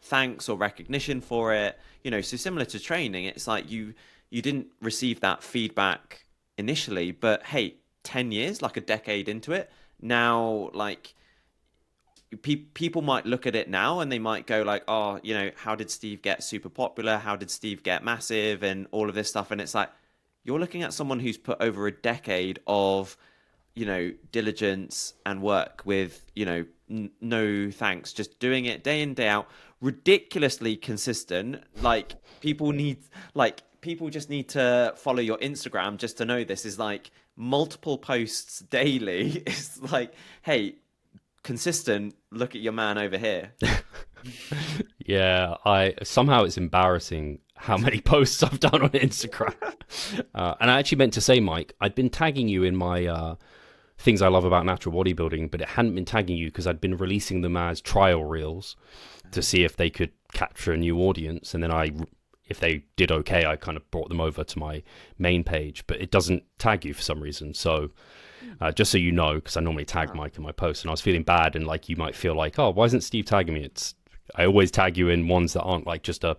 thanks or recognition for it. So similar to training, it's like you didn't receive that feedback initially, but hey, 10 years, like a decade into it, now like people might look at it now and they might go like, oh, how did Steve get super popular? How did Steve get massive and all of this stuff? And it's like, you're looking at someone who's put over a decade of, diligence and work with, no thanks, just doing it day in, day out, ridiculously consistent. Like people just need to follow your Instagram just to know this is like multiple posts daily. It's like, hey, consistent, look at your man over here. Yeah, somehow it's embarrassing how many posts I've done on Instagram. And I actually meant to say, Mike, I'd been tagging you in my things I love about natural bodybuilding, but it hadn't been tagging you because I'd been releasing them as trial reels to see if they could capture a new audience. And then if they did okay, I kind of brought them over to my main page, but it doesn't tag you for some reason. So just so you know, because I normally tag Mike in my posts, and I was feeling bad, and like you might feel like, oh, why isn't Steve tagging me? I always tag you in ones that aren't like just I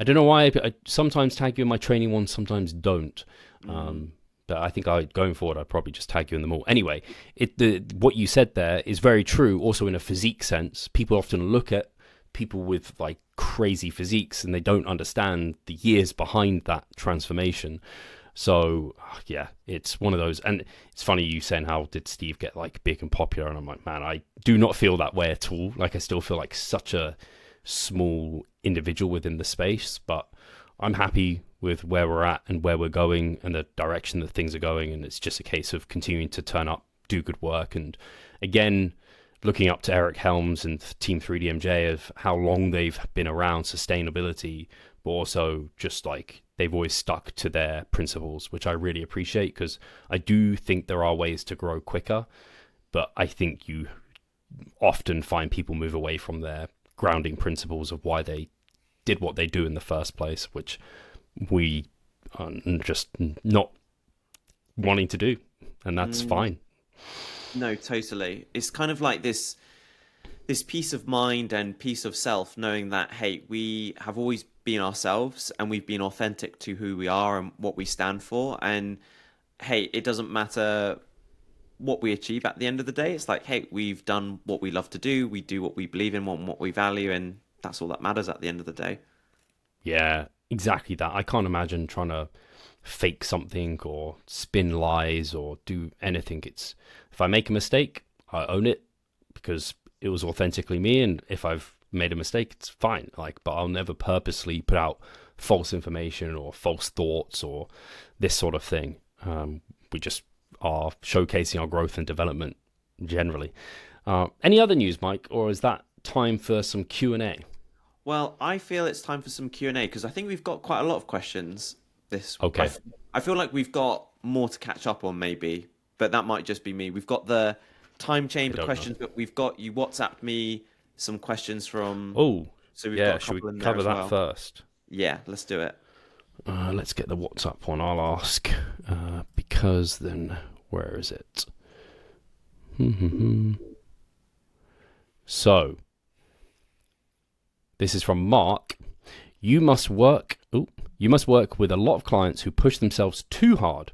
don't know why, but I sometimes tag you in my training ones, sometimes don't. But I think going forward, I'd probably just tag you in them all. Anyway, what you said there is very true. Also, in a physique sense, people often look at people with like crazy physiques and they don't understand the years behind that transformation. So yeah, it's one of those. And it's funny you saying, how did Steve get like big and popular? And I'm like, man, I do not feel that way at all. Like I still feel like such a small individual within the space, but I'm happy with where we're at and where we're going and the direction that things are going. And it's just a case of continuing to turn up, do good work. And again, looking up to Eric Helms and Team 3DMJ of how long they've been around sustainability, but also just like they've always stuck to their principles, which I really appreciate, because I do think there are ways to grow quicker, but I think you often find people move away from their grounding principles of why they did what they do in the first place, which we are just not wanting to do, and that's fine. No, totally. It's kind of like this peace of mind and peace of self, knowing that, hey, we have always been ourselves and we've been authentic to who we are and what we stand for. And hey, it doesn't matter what we achieve at the end of the day. It's like, hey, we've done what we love to do. We do what we believe in, what we value, and that's all that matters at the end of the day. Yeah, exactly that. I can't imagine trying to fake something or spin lies or do anything. It's, if I make a mistake, I own it because it was authentically me, and if I've made a mistake, it's fine. Like, but I'll never purposely put out false information or false thoughts or this sort of thing. We just are showcasing our growth and development generally. Any other news, Mike, or is that time for some Q&A? Well, I feel it's time for some Q&A because I think we've got quite a lot of questions this. Okay. I feel like we've got more to catch up on maybe, but that might just be me. We've got the time chamber questions, but we've got, you WhatsApped me some questions from... Oh, so we've yeah, got a should couple we in cover there that as well. first? Yeah, let's do it. Let's get the WhatsApp one, I'll ask, because then, where is it? So, this is from Mark. You must work with a lot of clients who push themselves too hard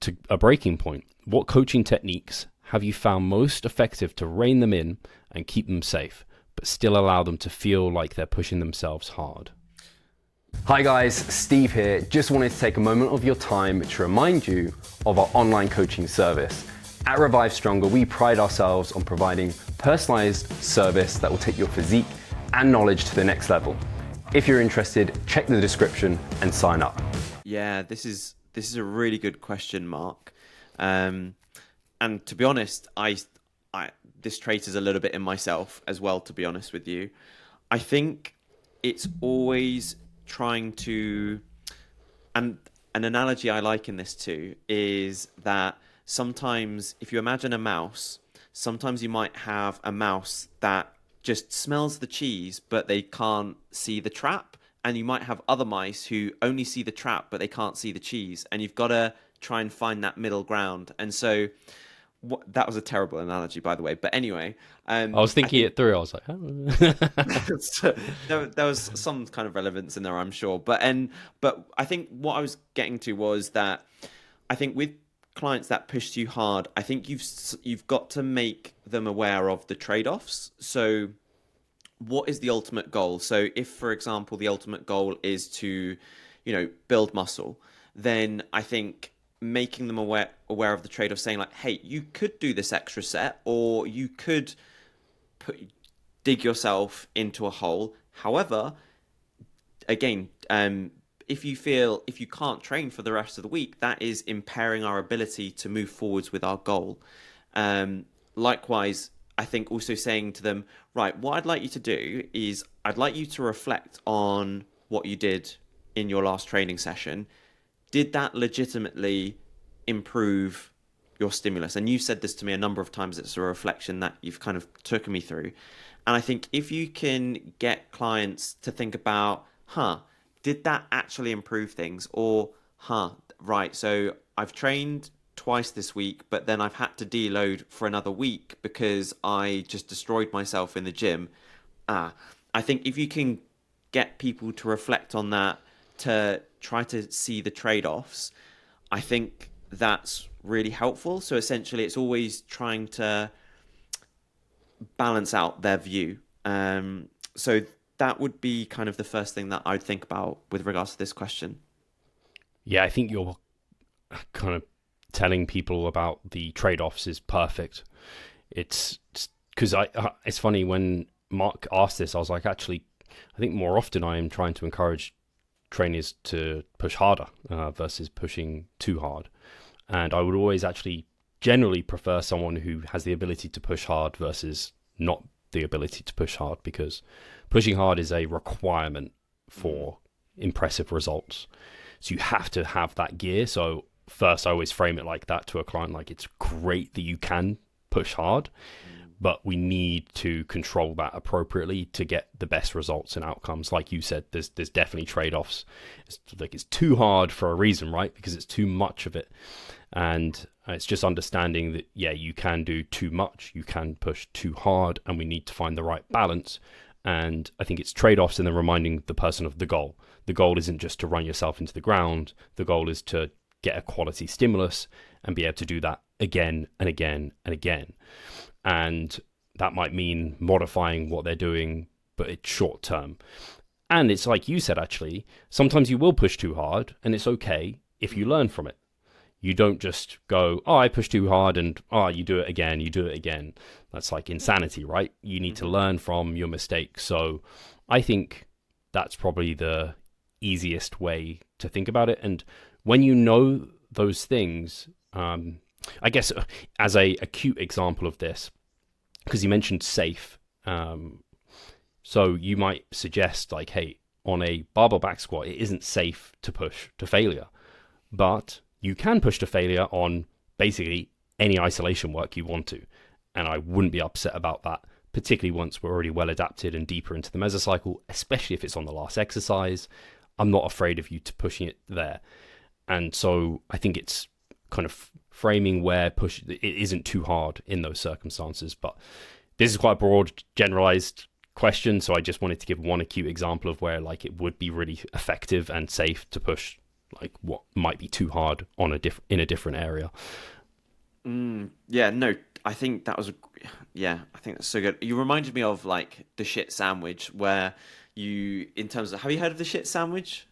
to a breaking point. What coaching techniques have you found most effective to rein them in and keep them safe, but still allow them to feel like they're pushing themselves hard? Hi guys, Steve here. Just wanted to take a moment of your time to remind you of our online coaching service. At Revive Stronger, we pride ourselves on providing personalized service that will take your physique and knowledge to the next level. If you're interested, check the description and sign up. Yeah, this is a really good question, Mark. And to be honest, I this trait is a little bit in myself as well, to be honest with you. I think it's always trying to, and an analogy I like in this too is that sometimes if you imagine a mouse, sometimes you might have a mouse that just smells the cheese, but they can't see the trap. And you might have other mice who only see the trap, but they can't see the cheese. And you've got to try and find that middle ground. And so that was a terrible analogy, by the way. But anyway, I was thinking it through. I was like, oh. So, there was some kind of relevance in there, I'm sure. But I think what I was getting to was that I think with clients that push too hard, I think you've got to make them aware of the trade-offs. So what is the ultimate goal? So if, for example, the ultimate goal is to, build muscle, then I think making them aware of the trade-off, saying like, hey, you could do this extra set, or you could dig yourself into a hole. However, again, if you can't train for the rest of the week, that is impairing our ability to move forwards with our goal. Likewise, I think also saying to them, right, what I'd like you to do is I'd like you to reflect on what you did in your last training session. Did that legitimately improve your stimulus? And you said this to me a number of times. It's a reflection that you've kind of taken me through. And I think if you can get clients to think about, did that actually improve things? Or, right, so I've trained twice this week, but then I've had to deload for another week because I just destroyed myself in the gym. I think if you can get people to reflect on that, to try to see the trade-offs, I think that's really helpful. So essentially, it's always trying to balance out their view. So that would be kind of the first thing that I'd think about with regards to this question. Yeah, I think you're kind of telling people about the trade-offs is perfect. It's because it's funny when Mark asked this, I was like, actually, I think more often I am trying to encourage trainers to push harder versus pushing too hard. And I would always actually generally prefer someone who has the ability to push hard versus not the ability to push hard, because pushing hard is a requirement for impressive results. So you have to have that gear. So first, I always frame it like that to a client, like it's great that you can push hard, but we need to control that appropriately to get the best results and outcomes. Like you said, there's definitely trade-offs. It's too hard for a reason, right? Because it's too much of it. And it's just understanding that, yeah, you can do too much, you can push too hard, and we need to find the right balance. And I think it's trade-offs and then reminding the person of the goal. The goal isn't just to run yourself into the ground. The goal is to get a quality stimulus and be able to do that again and again and again. And that might mean modifying what they're doing, but it's short term. And it's like you said, actually, sometimes you will push too hard, and it's okay if you learn from it. You don't just go, I pushed too hard, and you do it again. That's like insanity, right? You need to learn from your mistakes. So I think that's probably the easiest way to think about it. And when you know those things, I guess as a acute example of this, because you mentioned safe, so you might suggest like, hey, on a barbell back squat, it isn't safe to push to failure, but you can push to failure on basically any isolation work you want to. And I wouldn't be upset about that, particularly once we're already well adapted and deeper into the mesocycle, especially if it's on the last exercise. I'm not afraid of you to pushing it there. And so I think it's kind of framing where it isn't too hard in those circumstances. But this is quite a broad, generalized question. So I just wanted to give one acute example of where like it would be really effective and safe to push like what might be too hard on in a different area. Yeah, no, I think that was, I think that's so good. You reminded me of like the shit sandwich, where in terms of, have you heard of the shit sandwich?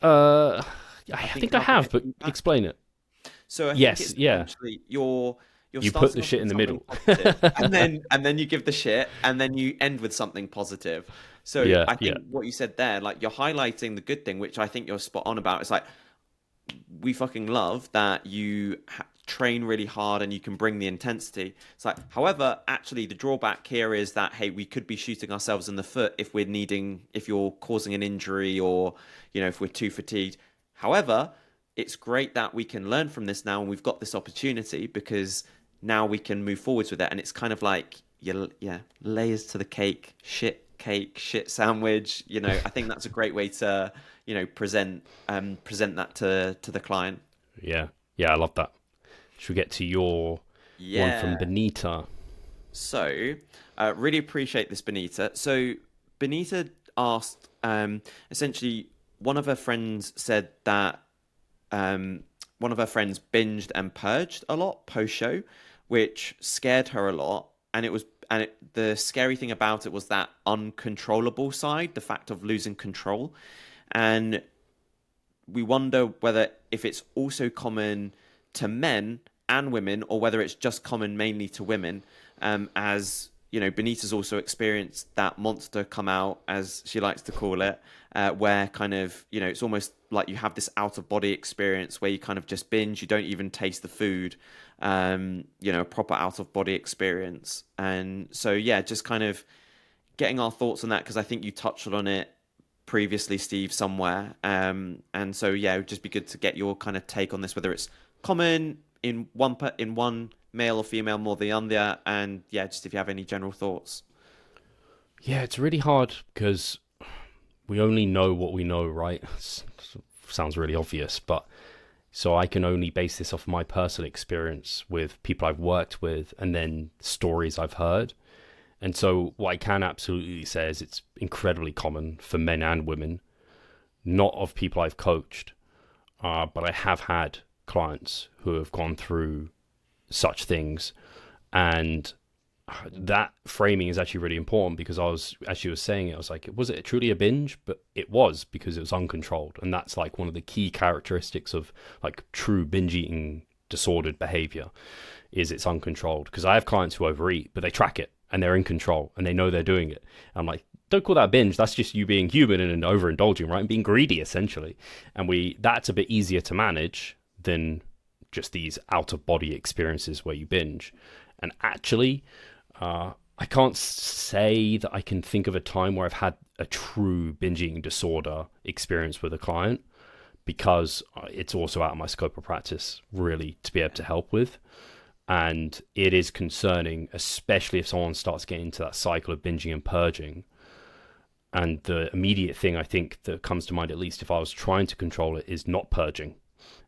I think I have, but explain it. So I think yes, it's essentially you put the shit in the middle, and then you give the shit, and then you end with something positive. So I think what you said there, like you're highlighting the good thing, which I think you're spot on about. It's like, we fucking love that you train really hard and you can bring the intensity. It's like, however, actually the drawback here is that, hey, we could be shooting ourselves in the foot if you're causing an injury, or, if we're too fatigued. However, it's great that we can learn from this now, and we've got this opportunity because now we can move forwards with it. And it's kind of like, layers to the cake, shit sandwich. I think that's a great way to, present that to the client. Yeah, I love that. Should we get to your one from Benita? So, really appreciate this, Benita. So, Benita asked, essentially, one of her friends said that one of her friends binged and purged a lot post show, which scared her a lot. The scary thing about it was that uncontrollable side, the fact of losing control. And we wonder whether if it's also common to men and women, or whether it's just common mainly to women, as you know, Benita's also experienced that monster come out, as she likes to call it, where kind of, you know, it's almost like you have this out of body experience where you kind of just binge, you don't even taste the food, you know, a proper out of body experience. And so, yeah, just kind of getting our thoughts on that, because I think you touched on it previously, Steve, somewhere. And so, yeah, it would just be good to get your kind of take on this, whether it's common in one male or female more than the other, and yeah, just if you have any general thoughts. Yeah, it's really hard because we only know what we know, right? Sounds really obvious, but so I can only base this off my personal experience with people I've worked with and then stories I've heard. And so what I can absolutely say is it's incredibly common for men and women, not of people I've coached, but I have had clients who have gone through such things. And that framing is actually really important, because as she was saying it, I was like, was it truly a binge? But it was, because it was uncontrolled. And that's like one of the key characteristics of like true binge eating disordered behavior, is it's uncontrolled. Because I have clients who overeat, but they track it and they're in control and they know they're doing it. I'm like, don't call that a binge. That's just you being human and overindulging, right? And being greedy, essentially. And that's a bit easier to manage than just these out of body experiences where you binge. And actually, I can't say that I can think of a time where I've had a true binge eating disorder experience with a client, because it's also out of my scope of practice really to be able to help with. And it is concerning, especially if someone starts getting into that cycle of binging and purging. And the immediate thing I think that comes to mind, at least if I was trying to control it, is not purging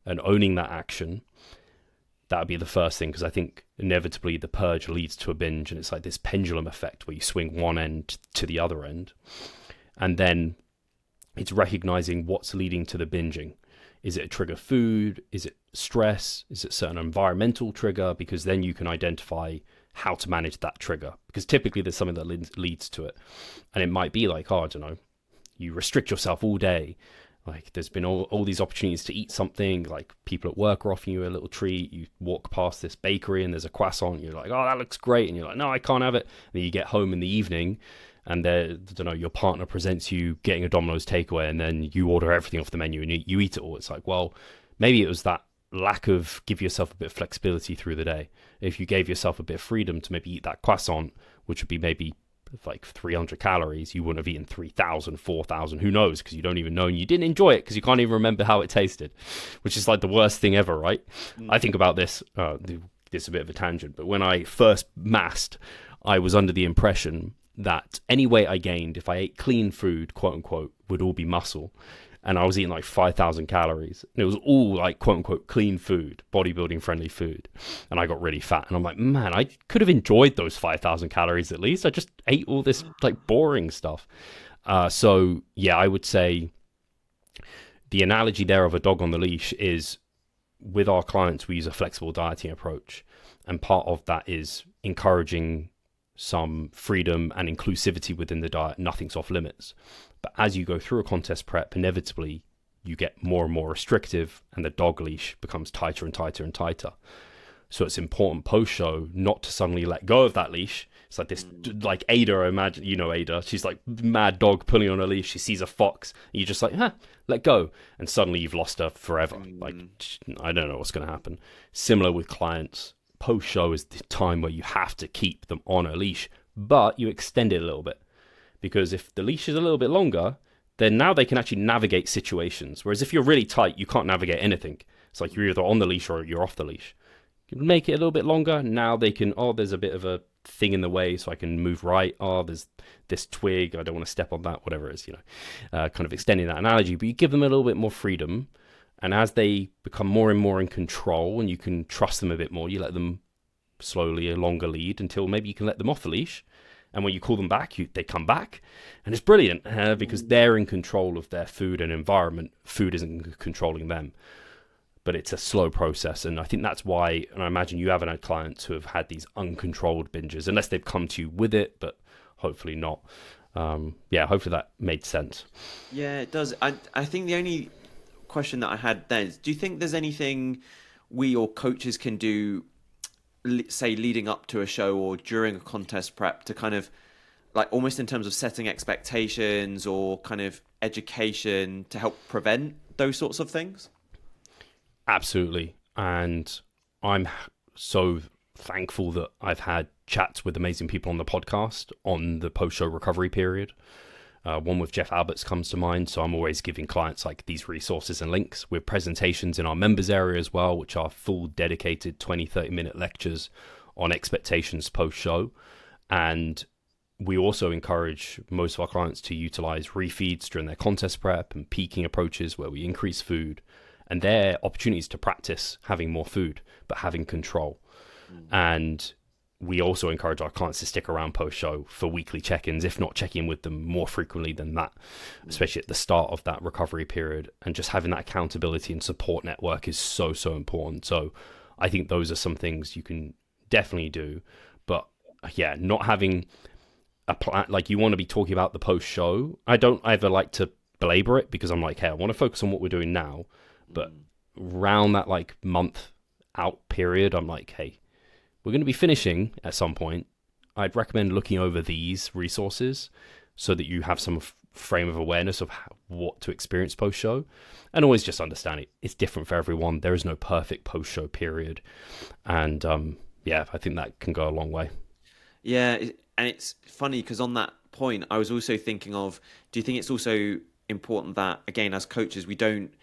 and owning that action. That would be the first thing, because I think inevitably the purge leads to a binge, and it's like this pendulum effect where you swing one end to the other end. And then it's recognizing what's leading to the binging. Is it a trigger food? Is it stress? Is it certain environmental trigger? Because then you can identify how to manage that trigger, because typically there's something that leads to it. And it might be like, oh, I don't know, you restrict yourself all day. Like there's been all these opportunities to eat something, like people at work are offering you a little treat. You walk past this bakery and there's a croissant. You're like, oh, that looks great. And you're like, no, I can't have it. And then you get home in the evening and your partner presents you getting a Domino's takeaway, and then you order everything off the menu and you eat it all. It's like, well, maybe it was that lack of give yourself a bit of flexibility through the day. If you gave yourself a bit of freedom to maybe eat that croissant, which would be maybe like 300 calories, you wouldn't have eaten 3,000, 4,000, who knows, because you don't even know, and you didn't enjoy it because you can't even remember how it tasted, which is like the worst thing ever, right? I think about this, this is a bit of a tangent, but when I first massed, I was under the impression that any weight I gained, if I ate clean food, quote unquote, would all be muscle. And I was eating like 5,000 calories. And it was all like, quote unquote, clean food, bodybuilding friendly food. And I got really fat. And I'm like, man, I could have enjoyed those 5,000 calories at least. I just ate all this like boring stuff. So yeah, I would say the analogy there of a dog on the leash is, with our clients, we use a flexible dieting approach. And part of that is encouraging some freedom and inclusivity within the diet. Nothing's off limits. But as you go through a contest prep, inevitably you get more and more restrictive, and the dog leash becomes tighter and tighter and tighter. So it's important post-show not to suddenly let go of that leash. It's like this, like Ada, imagine, you know Ada, she's like mad dog pulling on a leash. She sees a fox, and you're just like, let go. And suddenly you've lost her forever. Like, I don't know what's going to happen. Similar with clients. Post-show is the time where you have to keep them on a leash, but you extend it a little bit. Because if the leash is a little bit longer, then now they can actually navigate situations. Whereas if you're really tight, you can't navigate anything. It's like you're either on the leash or you're off the leash. You make it a little bit longer. Now they can, there's a bit of a thing in the way, so I can move right. There's this twig, I don't want to step on that, whatever it is, kind of extending that analogy. But you give them a little bit more freedom. And as they become more and more in control and you can trust them a bit more, you let them slowly a longer lead until maybe you can let them off the leash. And when you call them back, they come back. And it's brilliant because they're in control of their food and environment. Food isn't controlling them. but it's a slow process. And I think that's why, and I imagine you haven't had clients who have had these uncontrolled binges, unless they've come to you with it, but hopefully not. Hopefully that made sense. Yeah, it does. I think the only question that I had then is, do you think there's anything we or coaches can do, say leading up to a show or during a contest prep, to kind of like almost in terms of setting expectations or kind of education to help prevent those sorts of things? Absolutely. And I'm so thankful that I've had chats with amazing people on the podcast on the post-show recovery period. One with Jeff Alberts comes to mind. So I'm always giving clients like these resources and links with presentations in our members area as well, which are full dedicated 20-30 minute lectures on expectations post-show. And we also encourage most of our clients to utilize refeeds during their contest prep and peaking approaches where we increase food. And they're opportunities to practice having more food, but having control. And we also encourage our clients to stick around post-show for weekly check-ins, if not checking in with them more frequently than that, especially at the start of that recovery period. And just having that accountability and support network is so, so important. So I think those are some things you can definitely do. But yeah, not having a plan, like you want to be talking about the post-show. I don't ever like to belabor it because I'm like, hey, I want to focus on what we're doing now. But around that like month out period, I'm like, hey, we're going to be finishing at some point. I'd recommend looking over these resources so that you have some frame of awareness of what to experience post-show, and always just understand it's different for everyone. There is no perfect post-show period. And I think that can go a long way. Yeah, and it's funny because on that point, I was also thinking of, do you think it's also important that, again, as coaches, we don't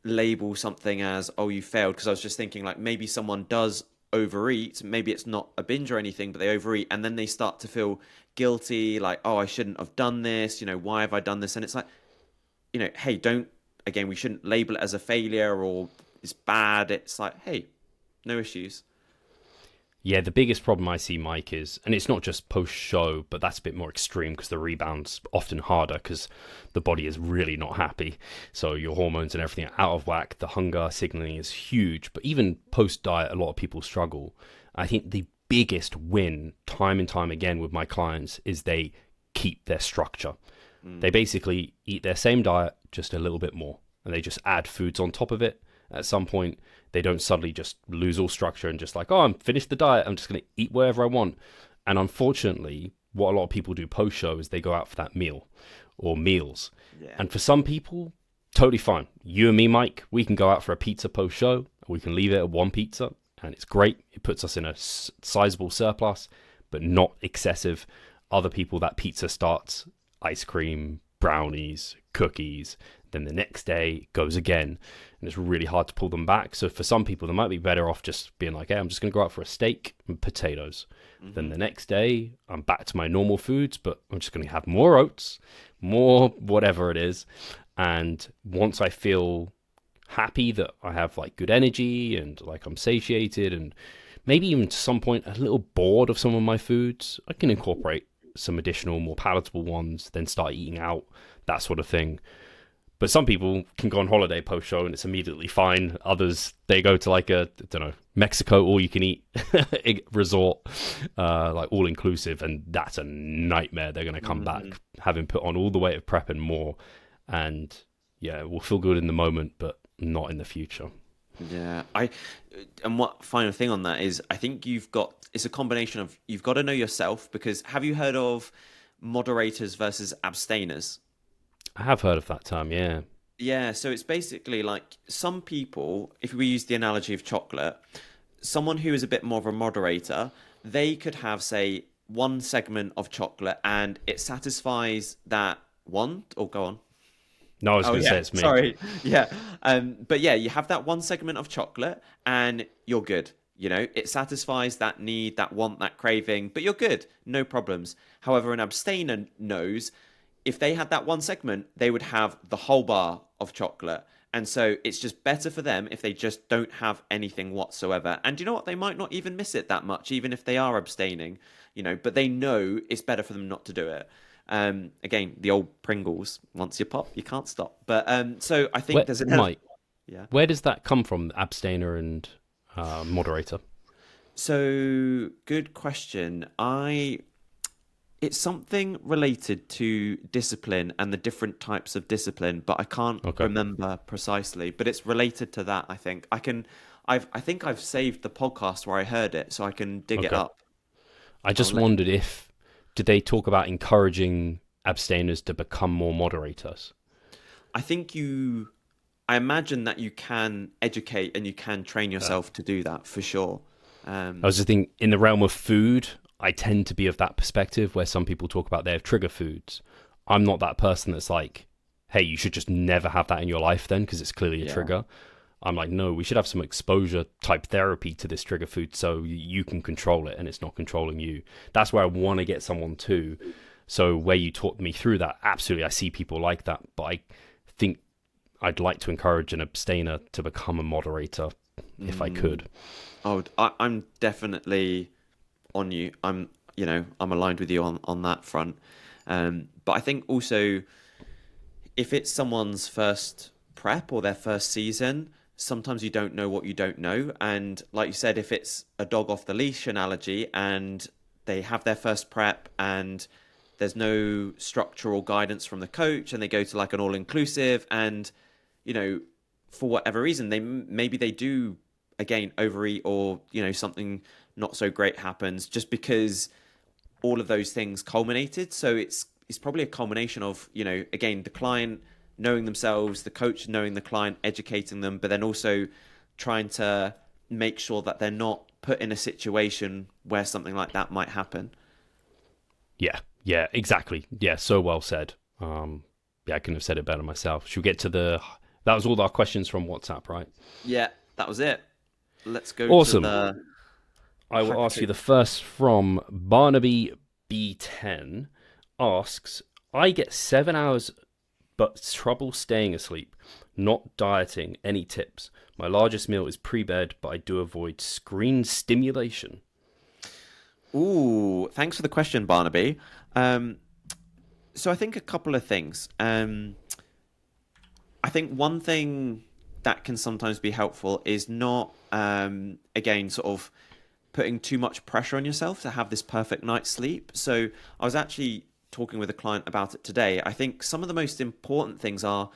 label something as, oh, you failed? Because I was just thinking like maybe someone does overeat, maybe it's not a binge or anything, but they overeat and then they start to feel guilty, like, oh, I shouldn't have done this, why have I done this? And it's like, hey, we shouldn't label it as a failure or it's bad. It's like, hey, no issues. Yeah, the biggest problem I see, Mike, is, and it's not just post-show, but that's a bit more extreme because the rebound's often harder because the body is really not happy. So your hormones and everything are out of whack. The hunger signaling is huge. But even post-diet, a lot of people struggle. I think the biggest win, time and time again with my clients, is they keep their structure. They basically eat their same diet, just a little bit more. And they just add foods on top of it. At some point, they don't suddenly just lose all structure and just like, oh, I'm finished the diet, I'm just going to eat wherever I want. And unfortunately, what a lot of people do post-show is they go out for that meal or meals. Yeah. And for some people, totally fine. You and me, Mike, we can go out for a pizza post-show. We can leave it at one pizza, and it's great. It puts us in a sizable surplus, but not excessive. Other people, that pizza starts ice cream, brownies, cookies. Then the next day goes again, and it's really hard to pull them back. So for some people, they might be better off just being like, hey, I'm just going to go out for a steak and potatoes. Then the next day, I'm back to my normal foods, but I'm just going to have more oats, more whatever it is. And once I feel happy that I have like good energy and like I'm satiated and maybe even to some point a little bored of some of my foods, I can incorporate some additional, more palatable ones, then start eating out, that sort of thing. But some people can go on holiday post-show and it's immediately fine. Others, they go to like Mexico all-you-can-eat resort, like all-inclusive, and that's a nightmare. They're going to come back having put on all the weight of prep and more. And yeah, it will feel good in the moment, but not in the future. Yeah. And what final thing on that is, I think it's a combination of, you've got to know yourself, because have you heard of moderators versus abstainers? I have heard of that term, yeah. Yeah, so it's basically like some people, if we use the analogy of chocolate, someone who is a bit more of a moderator, they could have, say, one segment of chocolate and it satisfies that want, or go on. No, I was going to say it's me. Sorry. Yeah. But yeah, you have that one segment of chocolate and you're good. It satisfies that need, that want, that craving, but you're good. No problems. However, an abstainer knows if they had that one segment, they would have the whole bar of chocolate. And so it's just better for them if they just don't have anything whatsoever. And you know what? They might not even miss it that much, even if they are abstaining, but they know it's better for them not to do it. Again, the old Pringles, once you pop, you can't stop. But so I think there's an Mike, Yeah. Where does that come from, abstainer and moderator? So good question. It's something related to discipline and the different types of discipline, but I can't Okay. remember precisely. But it's related to that, I think. I think I've saved the podcast where I heard it, so I can dig it Okay. up. I I'll just let wondered did they talk about encouraging abstainers to become more moderators? I think I imagine that you can educate and you can train yourself to do that for sure. I was just thinking, in the realm of food, I tend to be of that perspective where some people talk about their trigger foods. I'm not that person that's like, hey, you should just never have that in your life then, because it's clearly a Yeah. trigger. I'm like, no, we should have some exposure type therapy to this trigger food so you can control it and it's not controlling you. That's where I want to get someone to. So where you taught me through that, absolutely, I see people like that. But I think I'd like to encourage an abstainer to become a moderator if I could. I'm definitely on you. I'm aligned with you on that front. But I think also if it's someone's first prep or their first season, sometimes you don't know what you don't know. And like you said, if it's a dog off the leash analogy and they have their first prep and there's no structural guidance from the coach and they go to like an all-inclusive and, for whatever reason, maybe they do again overeat or, something not so great happens just because all of those things culminated. So it's probably a culmination of, again, the client knowing themselves, the coach knowing the client, educating them, but then also trying to make sure that they're not put in a situation where something like that might happen. Yeah, exactly. Yeah, so well said. I couldn't have said it better myself. Should we get to that was all our questions from WhatsApp, right? Yeah, that was it. Let's go Awesome. to the... I will ask you the first from Barnaby B10 asks, I get 7 hours but trouble staying asleep, not dieting. Any tips? My largest meal is pre-bed, but I do avoid screen stimulation. Ooh, thanks for the question, Barnaby. So I think a couple of things. I think one thing that can sometimes be helpful is not, again, sort of putting too much pressure on yourself to have this perfect night's sleep. So I was actually talking with a client about it today. I think some of the most important things are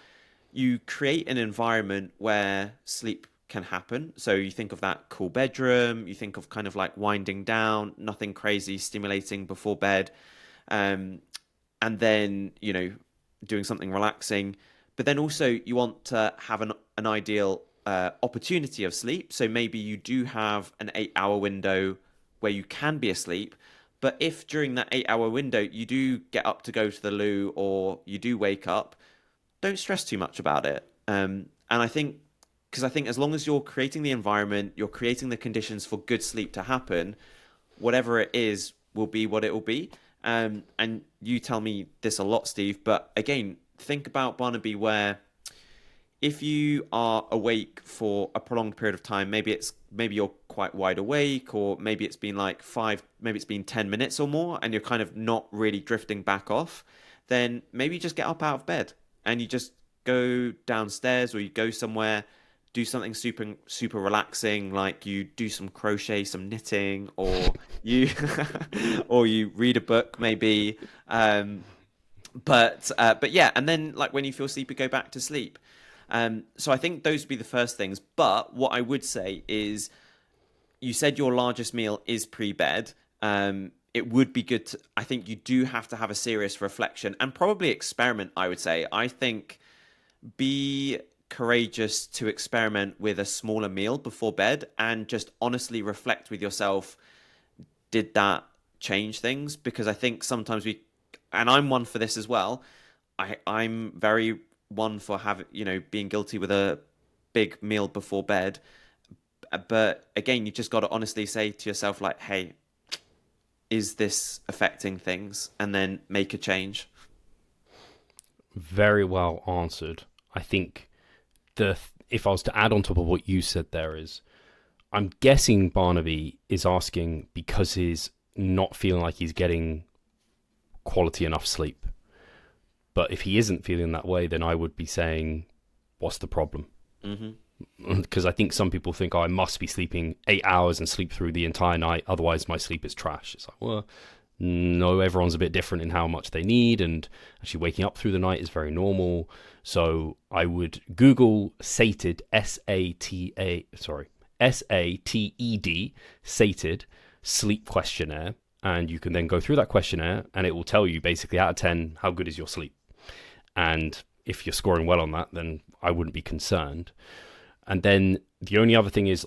you create an environment where sleep can happen. So you think of that cool bedroom, you think of kind of like winding down, nothing crazy stimulating before bed. And then, doing something relaxing. But then also you want to have an ideal opportunity of sleep. So maybe you do have an 8-hour window where you can be asleep. But if during that 8-hour window you do get up to go to the loo or you do wake up, don't stress too much about it. And I think, because I think as long as you're creating the environment, you're creating the conditions for good sleep to happen, whatever it is will be what it will be. And you tell me this a lot, Steve, but again, think about Barnaby where if you are awake for a prolonged period of time, maybe you're quite wide awake, or maybe it's been like 10 minutes or more, and you're kind of not really drifting back off, then maybe you just get up out of bed and you just go downstairs or you go somewhere, do something super relaxing, like you do some crochet, some knitting, or you or you read a book maybe. But yeah, and then like when you feel sleepy, go back to sleep. So I think those would be the first things. But what I would say is, you said your largest meal is pre-bed. It would be good to, I think you do have to have a serious reflection and probably experiment, I would say. I think be courageous to experiment with a smaller meal before bed and just honestly reflect with yourself, did that change things? Because I think sometimes and I'm one for this as well, I'm very one for being guilty with a big meal before bed. But again, you just got to honestly say to yourself, like, hey, is this affecting things? And then make a change. Very well answered. I think if I was to add on top of what you said there is, I'm guessing Barnaby is asking because he's not feeling like he's getting quality enough sleep. But if he isn't feeling that way, then I would be saying, what's the problem? Mm-hmm. Because I think some people think, oh, I must be sleeping 8 hours and sleep through the entire night, otherwise my sleep is trash. It's like, well, no, everyone's a bit different in how much they need, and actually waking up through the night is very normal. So I would Google sated, SATED, sated sleep questionnaire, and you can then go through that questionnaire, and it will tell you basically out of 10 how good is your sleep. And if you're scoring well on that, then I wouldn't be concerned. And then the only other thing is,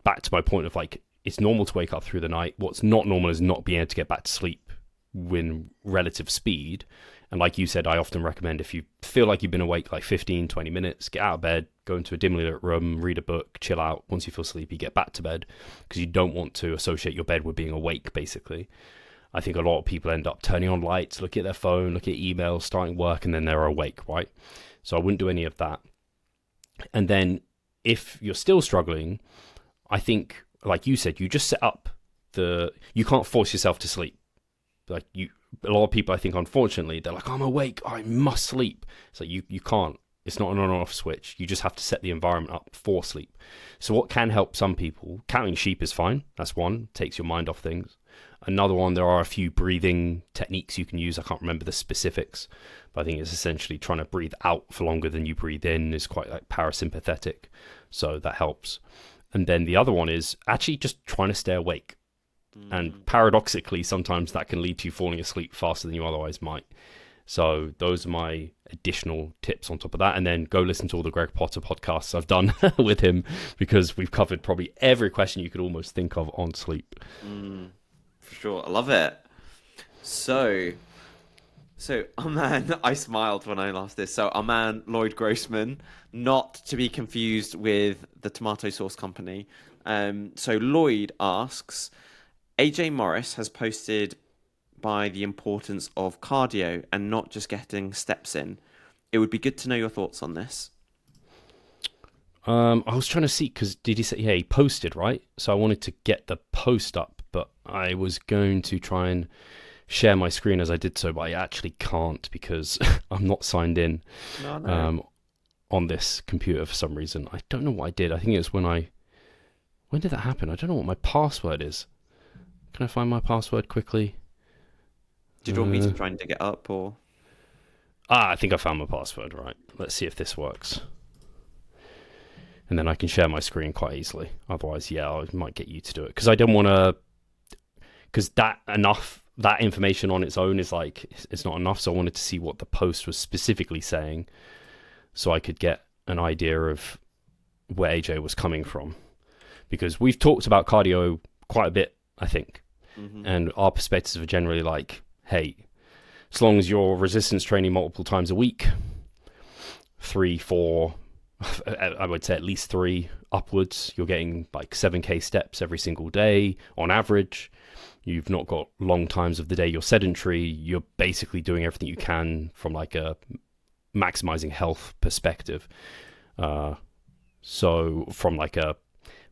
back to my point of like, it's normal to wake up through the night. What's not normal is not being able to get back to sleep with relative speed. And like you said, I often recommend, if you feel like you've been awake like 15, 20 minutes, get out of bed, go into a dimly lit room, read a book, chill out. Once you feel sleepy, get back to bed, because you don't want to associate your bed with being awake, basically. I think a lot of people end up turning on lights, looking at their phone, looking at emails, starting work, and then they're awake, right? So I wouldn't do any of that. And then if you're still struggling, I think, like you said, you just set up you can't force yourself to sleep. Like a lot of people, I think, unfortunately, they're like, I'm awake, I must sleep. It's like, you can't. It's not an on or off switch. You just have to set the environment up for sleep. So what can help some people, counting sheep is fine. That's one, takes your mind off things. Another one, there are a few breathing techniques you can use. I can't remember the specifics, but I think it's essentially trying to breathe out for longer than you breathe in is quite like parasympathetic. So that helps. And then the other one is actually just trying to stay awake. And paradoxically, sometimes that can lead to you falling asleep faster than you otherwise might. So those are my additional tips on top of that. And then go listen to all the Greg Potter podcasts I've done with him, because we've covered probably every question you could almost think of on sleep. For sure. I love it. So our man, I smiled when I asked this. So our man, Lloyd Grossman, not to be confused with the tomato sauce company. So Lloyd asks, AJ Morris has posted by the importance of cardio and not just getting steps in. It would be good to know your thoughts on this. I was trying to see, because did he say, yeah, he posted, right? So I wanted to get the post up, but I was going to try and share my screen as I did so, but I actually can't because I'm not signed in on this computer for some reason. I don't know what I did. I think it was when did that happen? I don't know what my password is. Can I find my password quickly? Did you want me to try and dig it up, or? I think I found my password, right. Let's see if this works. And then I can share my screen quite easily. Otherwise, yeah, I might get you to do it. Because I don't want to... Because that information on its own is like, it's not enough. So I wanted to see what the post was specifically saying, so I could get an idea of where AJ was coming from. Because we've talked about cardio quite a bit, I think. Mm-hmm. And our perspectives are generally like, hey, as long as you're resistance training multiple times a week, 3, 4, I would say at least 3 upwards, you're getting like 7K steps every single day on average. You've not got long times of the day you're sedentary. You're basically doing everything you can from like a maximizing health perspective. So from like a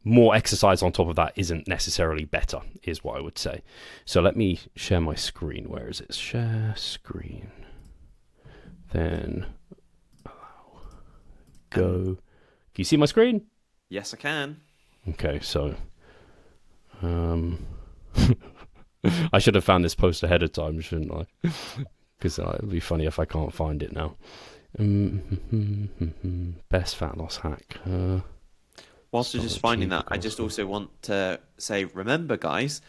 more exercise on top of that isn't necessarily better, is what I would say. So let me share my screen. Where is it? Share screen. Then go. Can you see my screen? Yes, I can. Okay, so I should have found this post ahead of time, shouldn't I? Because it would be funny if I can't find it now. Best fat loss hack. Whilst you're just finding that, I just also want to say, remember, guys,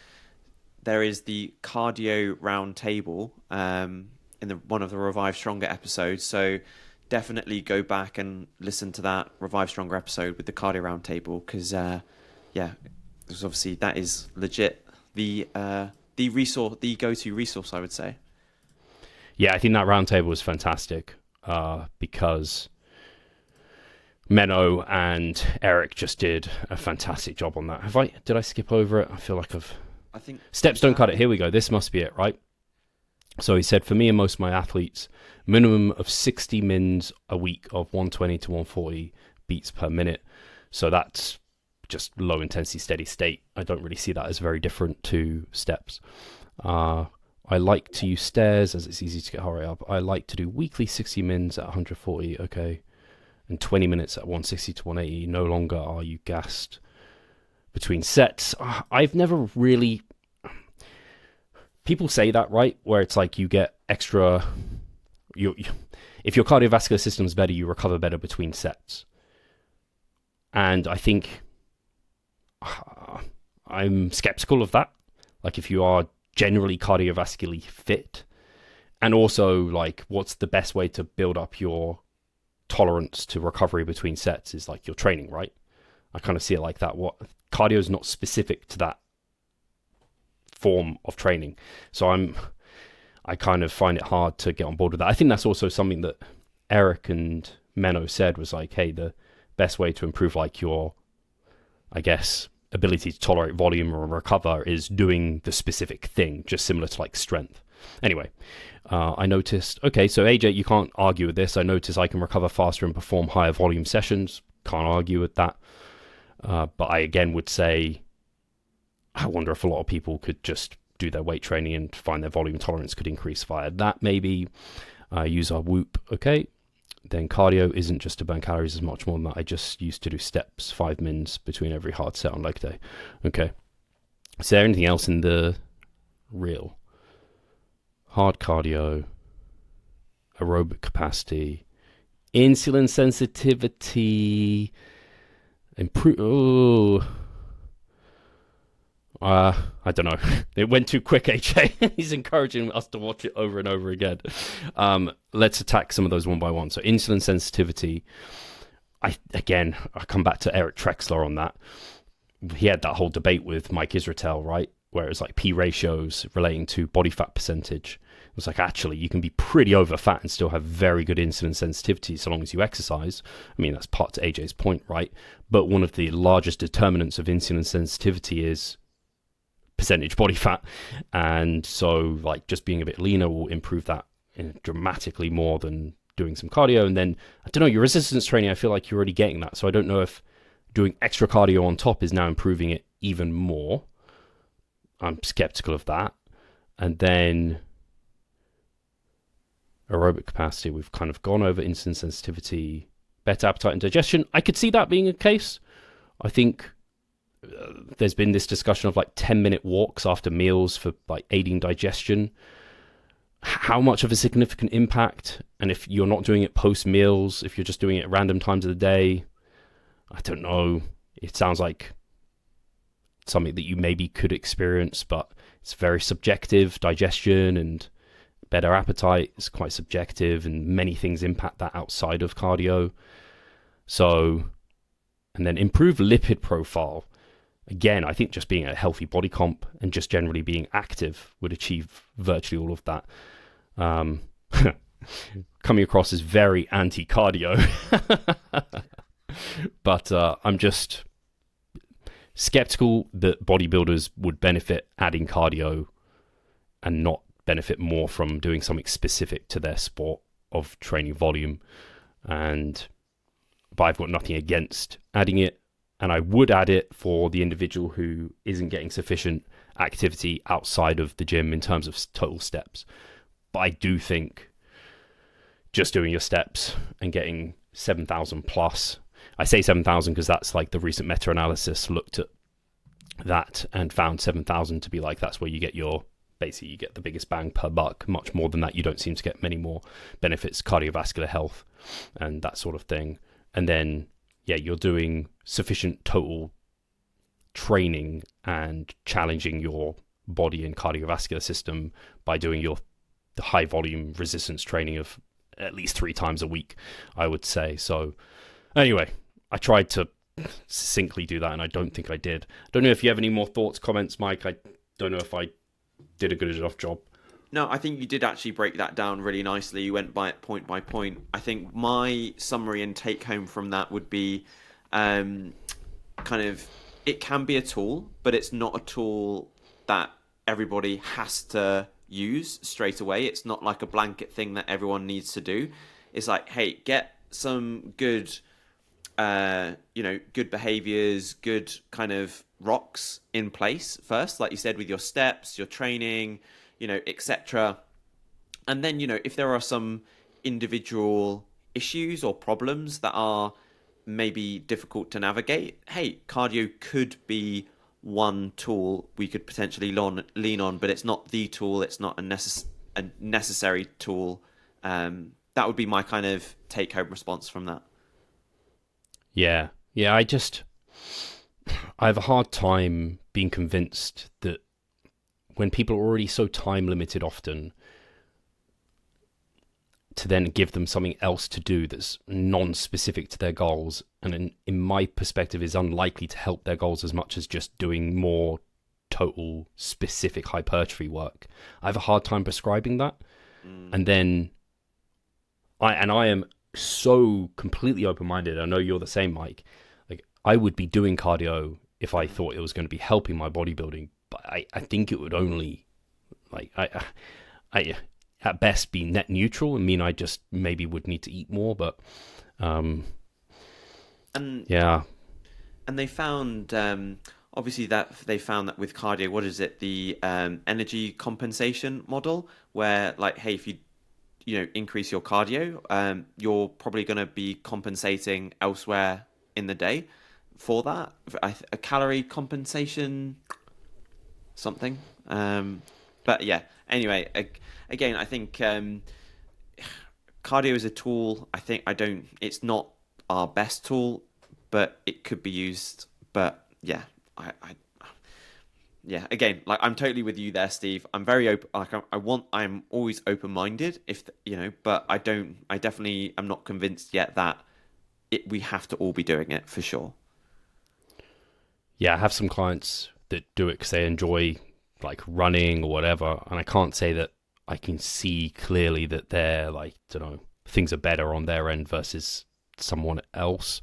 there is the cardio round table in one of the Revive Stronger episodes. So definitely go back and listen to that Revive Stronger episode with the cardio round table, because because obviously that is legit the resource, the go-to resource, I would say. Yeah, I think that round table was fantastic because Menno and Eric just did a fantastic job on that. Did I skip over it? I feel like I think steps don't cut it. Here we go. This must be it, right? So he said, for me and most of my athletes, minimum of 60 mins a week of 120 to 140 beats per minute. So that's just low intensity, steady state. I don't really see that as very different to steps. I like to use stairs as it's easy to get hurry up. I like to do weekly 60 mins at 140. Okay. and 20 minutes at 160 to 180, no longer are you gassed between sets. I've never really... People say that, right? Where it's like you get extra... if your cardiovascular system's better, you recover better between sets. And I think I'm skeptical of that. Like, if you are generally cardiovascularly fit, and also, like, what's the best way to build up your tolerance to recovery between sets is like your training, right? I kind of see it like that. What cardio is not specific to that form of training. So I kind of find it hard to get on board with that. I think that's also something that Eric and Menno said was like, hey, the best way to improve like your, I guess, ability to tolerate volume or recover is doing the specific thing, just similar to like strength. Anyway, I noticed, okay, so AJ, you can't argue with this. I noticed I can recover faster and perform higher volume sessions. Can't argue with that. But I again would say, I wonder if a lot of people could just do their weight training and find their volume tolerance could increase via that maybe. Use our Whoop, okay. Then cardio isn't just to burn calories, as much more than that. I just used to do steps, 5 mins between every hard set on leg day. Okay. Is there anything else in the reel? Hard cardio, aerobic capacity, insulin sensitivity, improve. I don't know. It went too quick, AJ. He's encouraging us to watch it over and over again. Let's attack some of those one by one. So insulin sensitivity. I come back to Eric Trexler on that. He had that whole debate with Mike Israetel, right? Where it was like P ratios relating to body fat percentage. It was like, actually, you can be pretty over fat and still have very good insulin sensitivity so long as you exercise. I mean, that's part to AJ's point, right? But one of the largest determinants of insulin sensitivity is percentage body fat. And so like just being a bit leaner will improve that dramatically more than doing some cardio. And then, I don't know, your resistance training, I feel like you're already getting that. So I don't know if doing extra cardio on top is now improving it even more. I'm skeptical of that. And then aerobic capacity, we've kind of gone over insulin sensitivity, better appetite and digestion. I could see that being a case. I think there's been this discussion of like 10-minute walks after meals for like aiding digestion. How much of a significant impact? And if you're not doing it post meals, if you're just doing it at random times of the day, I don't know. It sounds like something that you maybe could experience, but it's very subjective. Digestion and better appetite is quite subjective, and many things impact that outside of cardio. So, and then improve lipid profile. Again, I think just being a healthy body comp and just generally being active would achieve virtually all of that. Coming across as very anti-cardio. But I'm just skeptical that bodybuilders would benefit adding cardio and not benefit more from doing something specific to their sport of training volume. But I've got nothing against adding it. And I would add it for the individual who isn't getting sufficient activity outside of the gym in terms of total steps. But I do think just doing your steps and getting 7,000 plus, I say 7,000 because that's like the recent meta-analysis looked at that and found 7,000 to be like, that's where you get your, basically you get the biggest bang per buck. Much more than that, you don't seem to get many more benefits, cardiovascular health and that sort of thing. And then, yeah, you're doing sufficient total training and challenging your body and cardiovascular system by doing the high volume resistance training of at least 3 times a week, I would say. So anyway, I tried to succinctly do that and I don't think I did. Don't know if you have any more thoughts, comments, Mike. I don't know if I did a good enough job. No, I think you did actually break that down really nicely. You went by it point by point. I think my summary and take home from that would be kind of, it can be a tool, but it's not a tool that everybody has to use straight away. It's not like a blanket thing that everyone needs to do. It's like, hey, get some good, good behaviors, good kind of rocks in place first, like you said, with your steps, your training, etc. And then, if there are some individual issues or problems that are maybe difficult to navigate, hey, cardio could be one tool we could potentially lean on, but it's not the tool. It's not a necessary tool. That would be my kind of take-home response from that. Yeah. Yeah, I have a hard time being convinced that when people are already so time limited often, to then give them something else to do that's non-specific to their goals, and in my perspective is unlikely to help their goals as much as just doing more total specific hypertrophy work. I have a hard time prescribing that. And then I am so completely open-minded. I know you're the same, Mike. Like, I would be doing cardio if I thought it was going to be helping my bodybuilding, but I think it would only, like, I at best be net neutral and mean I just maybe would need to eat more. But yeah. And they found obviously that they found that with cardio, what is it, the energy compensation model, where like, hey, if you increase your cardio, you're probably going to be compensating elsewhere in the day for that, a calorie compensation something. But yeah, anyway, again, I think cardio is a tool. It's not our best tool, but it could be used. But yeah, yeah, again, like, I'm totally with you there, Steve. I'm very open. Like, I'm always open-minded, but I definitely am not convinced yet that we have to all be doing it for sure. Yeah, I have some clients that do it because they enjoy like running or whatever, and I can't say that I can see clearly that they're like, things are better on their end versus someone else.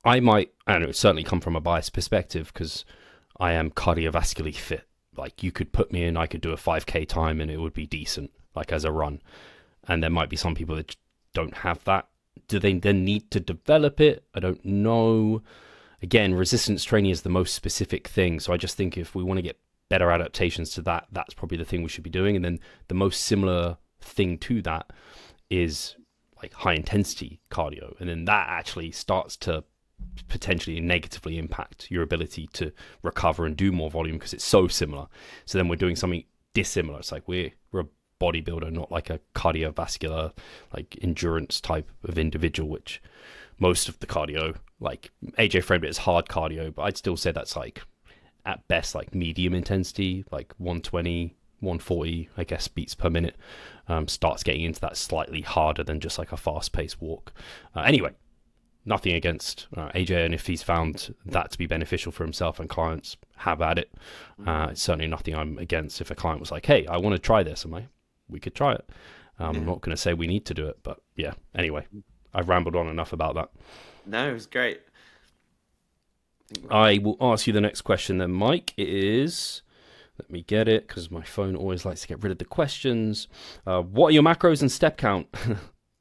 I don't know, certainly come from a biased perspective because I am cardiovascularly fit. Like, you could put me in, I could do a 5K time and it would be decent, like as a run. And there might be some people that don't have that. Do they then need to develop it? I don't know. Again, resistance training is the most specific thing. So I just think if we want to get better adaptations to that, that's probably the thing we should be doing. And then the most similar thing to that is like high intensity cardio. And then that actually starts to potentially negatively impact your ability to recover and do more volume because it's so similar. So then we're doing something dissimilar. It's like we're a bodybuilder, not like a cardiovascular, like endurance type of individual, which most of the cardio, like AJ framed it as hard cardio, but I'd still say that's like at best like medium intensity, like 120, 140, I guess, beats per minute. Starts getting into that slightly harder than just like a fast-paced walk. Anyway, nothing against AJ, and if he's found that to be beneficial for himself and clients, have at it. It's certainly nothing I'm against. If a client was like, hey, I want to try this, we could try it. I'm not going to say we need to do it, but yeah, anyway, I've rambled on enough about that. No, it was great. I will ask you the next question then, Mike. It is, let me get it, because my phone always likes to get rid of the questions. What are your macros and step count?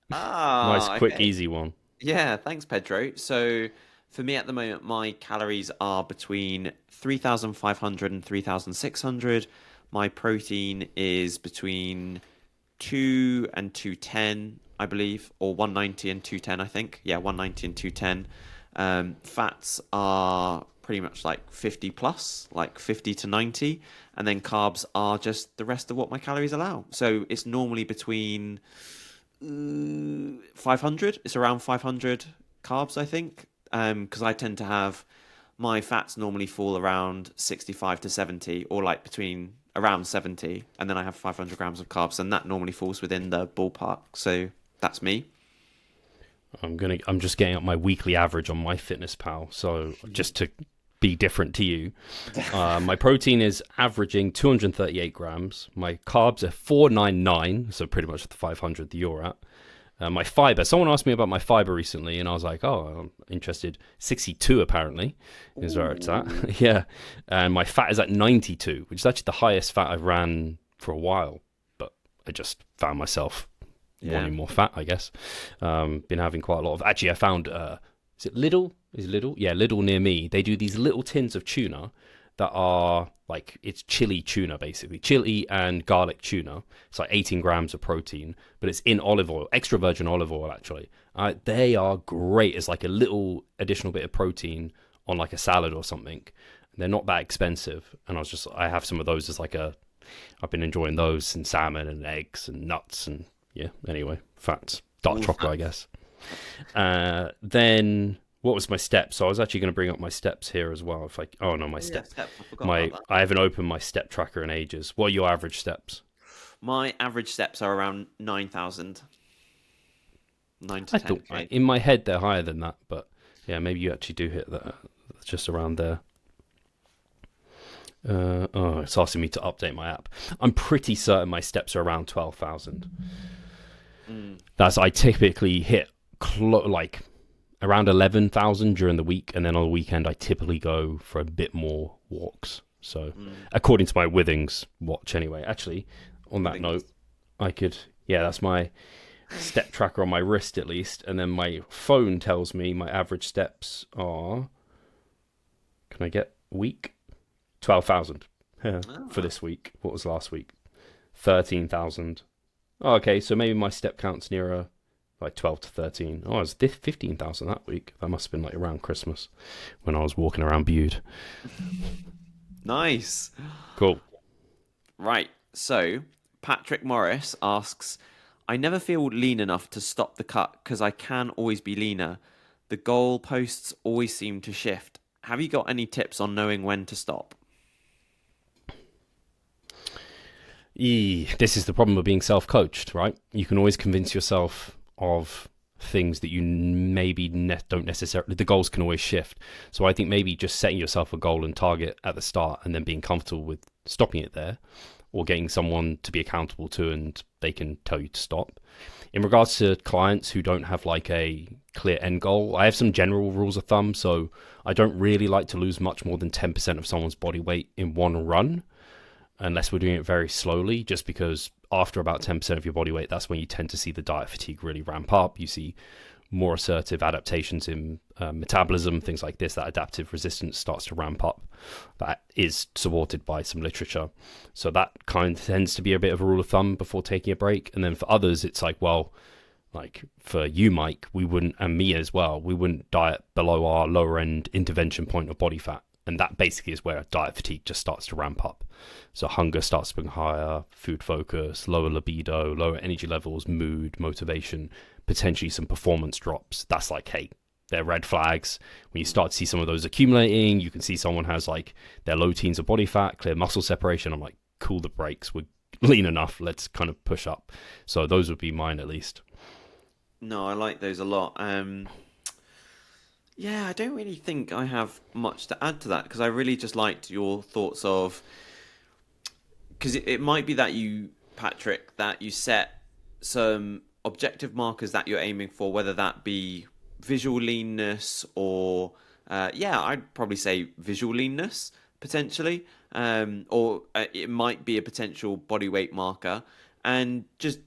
Nice, quick, easy one. Yeah, thanks, Pedro. So for me at the moment, my calories are between 3,500 and 3,600. My protein is between 2 and 210, I believe, or 190 and 210, I think. Yeah, 190 and 210. Fats are pretty much like 50 plus, like 50 to 90. And then carbs are just the rest of what my calories allow. So it's normally between 500. It's around 500 carbs, I think, because I tend to have my fats normally fall around 65 to 70, or like between around 70, and then I have 500 grams of carbs, and that normally falls within the ballpark. So that's me. I'm just getting up my weekly average on MyFitnessPal, so just to be different to you, my protein is averaging 238 grams. My carbs are 499, so pretty much the 500 that you're at. My fiber, someone asked me about my fiber recently, and I was like, oh, I'm interested. 62 apparently is where it's at. Yeah, and my fat is at 92, which is actually the highest fat I've ran for a while, but I just found myself wanting more fat, I guess. Been having quite a lot of, actually I found, is it Lidl? Is Lidl? Yeah, Lidl near me. They do these little tins of tuna that are like it's chili tuna, basically chili and garlic tuna. It's like 18 grams of protein, but it's in olive oil, extra virgin olive oil actually. They are great as like a little additional bit of protein on like a salad or something. They're not that expensive, and I have some of those as like I've been enjoying those, and salmon and eggs and nuts and anyway, fats, dark chocolate, I guess. Then what was my steps? So I was actually going to bring up my steps here as well. My steps. I haven't opened my step tracker in ages. What are your average steps? My average steps are around 9,000. 9 to 10K. In my head they're higher than that, but yeah, maybe you actually do hit that. Just around there. It's asking me to update my app. I'm pretty certain my steps are around 12,000. I typically hit like around 11,000 during the week, and then on the weekend I typically go for a bit more walks. So according to my Withings watch anyway. Actually, on that note, that's my step tracker on my wrist at least, and then my phone tells me my average steps are, can I get week? 12,000 for this week. What was last week? 13,000. Oh, okay, so maybe my step count's nearer like 12 to 13. Oh, it was 15,000 that week. That must have been like around Christmas when I was walking around Bude. Nice. Cool. Right, so Patrick Morris asks, I never feel lean enough to stop the cut because I can always be leaner. The goal posts always seem to shift. Have you got any tips on knowing when to stop? This is the problem of being self-coached, right? You can always convince yourself of things that you maybe don't necessarily, the goals can always shift. So I think maybe just setting yourself a goal and target at the start and then being comfortable with stopping it there, or getting someone to be accountable to and they can tell you to stop. In regards to clients who don't have like a clear end goal, I have some general rules of thumb. So I don't really like to lose much more than 10% of someone's body weight in one run, unless we're doing it very slowly, just because after about 10% of your body weight, that's when you tend to see the diet fatigue really ramp up. You see more assertive adaptations in metabolism, things like this. That adaptive resistance starts to ramp up. That is supported by some literature. So that kind of tends to be a bit of a rule of thumb before taking a break. And then for others, it's like, well, like for you, Mike, we wouldn't, and me as well, we wouldn't diet below our lower end intervention point of body fat. And that basically is where diet fatigue just starts to ramp up. So hunger starts to become higher, food focus, lower libido, lower energy levels, mood, motivation, potentially some performance drops. That's like, hey, they're red flags. When you start to see some of those accumulating, you can see someone has like their low teens of body fat, clear muscle separation. I'm like, cool the brakes. We're lean enough. Let's kind of push up. So those would be mine at least. No, I like those a lot. Yeah, I don't really think I have much to add to that because I really just liked your thoughts of, because it might be that you, Patrick, that you set some objective markers that you're aiming for, whether that be visual leanness or, I'd probably say visual leanness potentially, or it might be a potential body weight marker, and just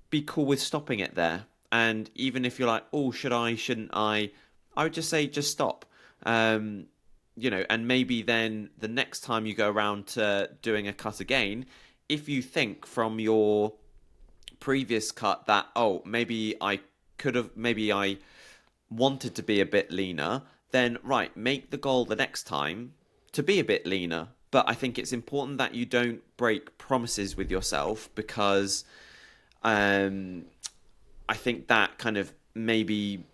be cool with stopping it there. And even if you're like, oh, should I, shouldn't I would just say, just stop, and maybe then the next time you go around to doing a cut again, if you think from your previous cut that, oh, maybe I wanted to be a bit leaner, then right, make the goal the next time to be a bit leaner. But I think it's important that you don't break promises with yourself because I think that kind of maybe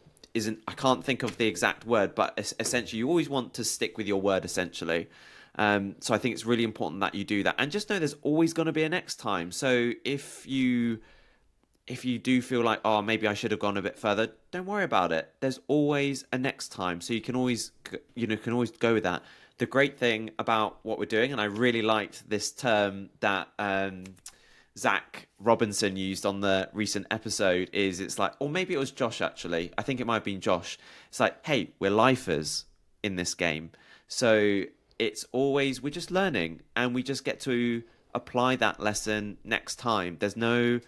I can't think of the exact word, but essentially you always want to stick with your word essentially. So I think it's really important that you do that, and just know there's always going to be a next time. So if you do feel like, oh, maybe I should have gone a bit further, don't worry about it. There's always a next time. So you can always go with that. The great thing about what we're doing, and I really liked this term that Zach Robinson used on the recent episode, is it's like, or maybe it was Josh actually. I think it might have been Josh. It's like, hey, we're lifers in this game. So it's always, we're just learning and we just get to apply that lesson next time. There's no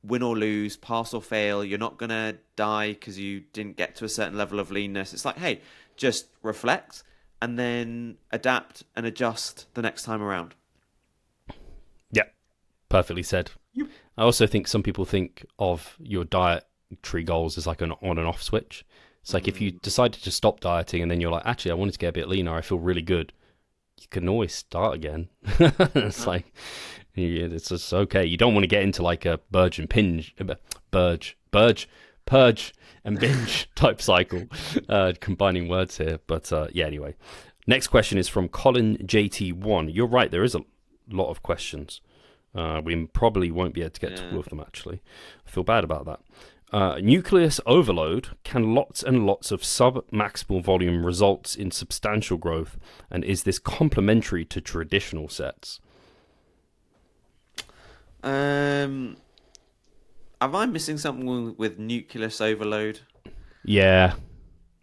win or lose, pass or fail. You're not going to die because you didn't get to a certain level of leanness. It's like, hey, just reflect, and then adapt and adjust the next time around. Yeah, perfectly said. Yep. I also think some people think of your dietary goals as like an on and off switch. It's like if you decided to stop dieting and then you're like, actually, I wanted to get a bit leaner, I feel really good. You can always start again. It's like, it's just okay. You don't want to get into like a purge and binge type cycle, combining words here. But yeah, anyway. Next question is from Colin JT1. You're right, there is a lot of questions. We probably won't be able to get to all of them, actually. I feel bad about that. Nucleus overload, can lots and lots of sub-maximal volume results in substantial growth, and is this complementary to traditional sets? Am I missing something with nucleus overload? Yeah,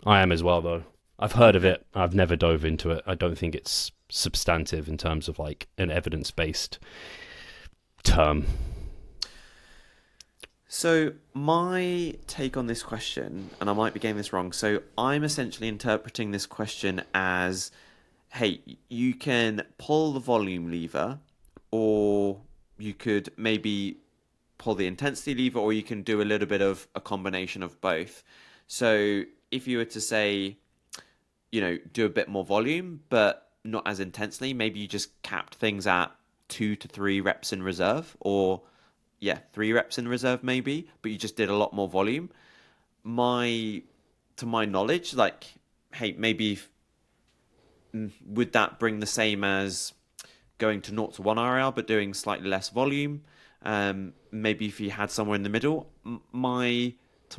I am as well, though. I've heard of it. I've never dove into it. I don't think it's substantive in terms of like an evidence-based term. So my take on this question, and I might be getting this wrong, so I'm essentially interpreting this question as, hey, you can pull the volume lever, or you could maybe pull the intensity lever, or you can do a little bit of a combination of both. So if you were to say, do a bit more volume, but not as intensely, maybe you just capped things at 2 to 3 reps in reserve, or 3 reps in reserve maybe, but you just did a lot more volume. To my knowledge, like, hey, maybe would that bring the same as going to 0 to 1 RL but doing slightly less volume? Maybe if you had somewhere in the middle. To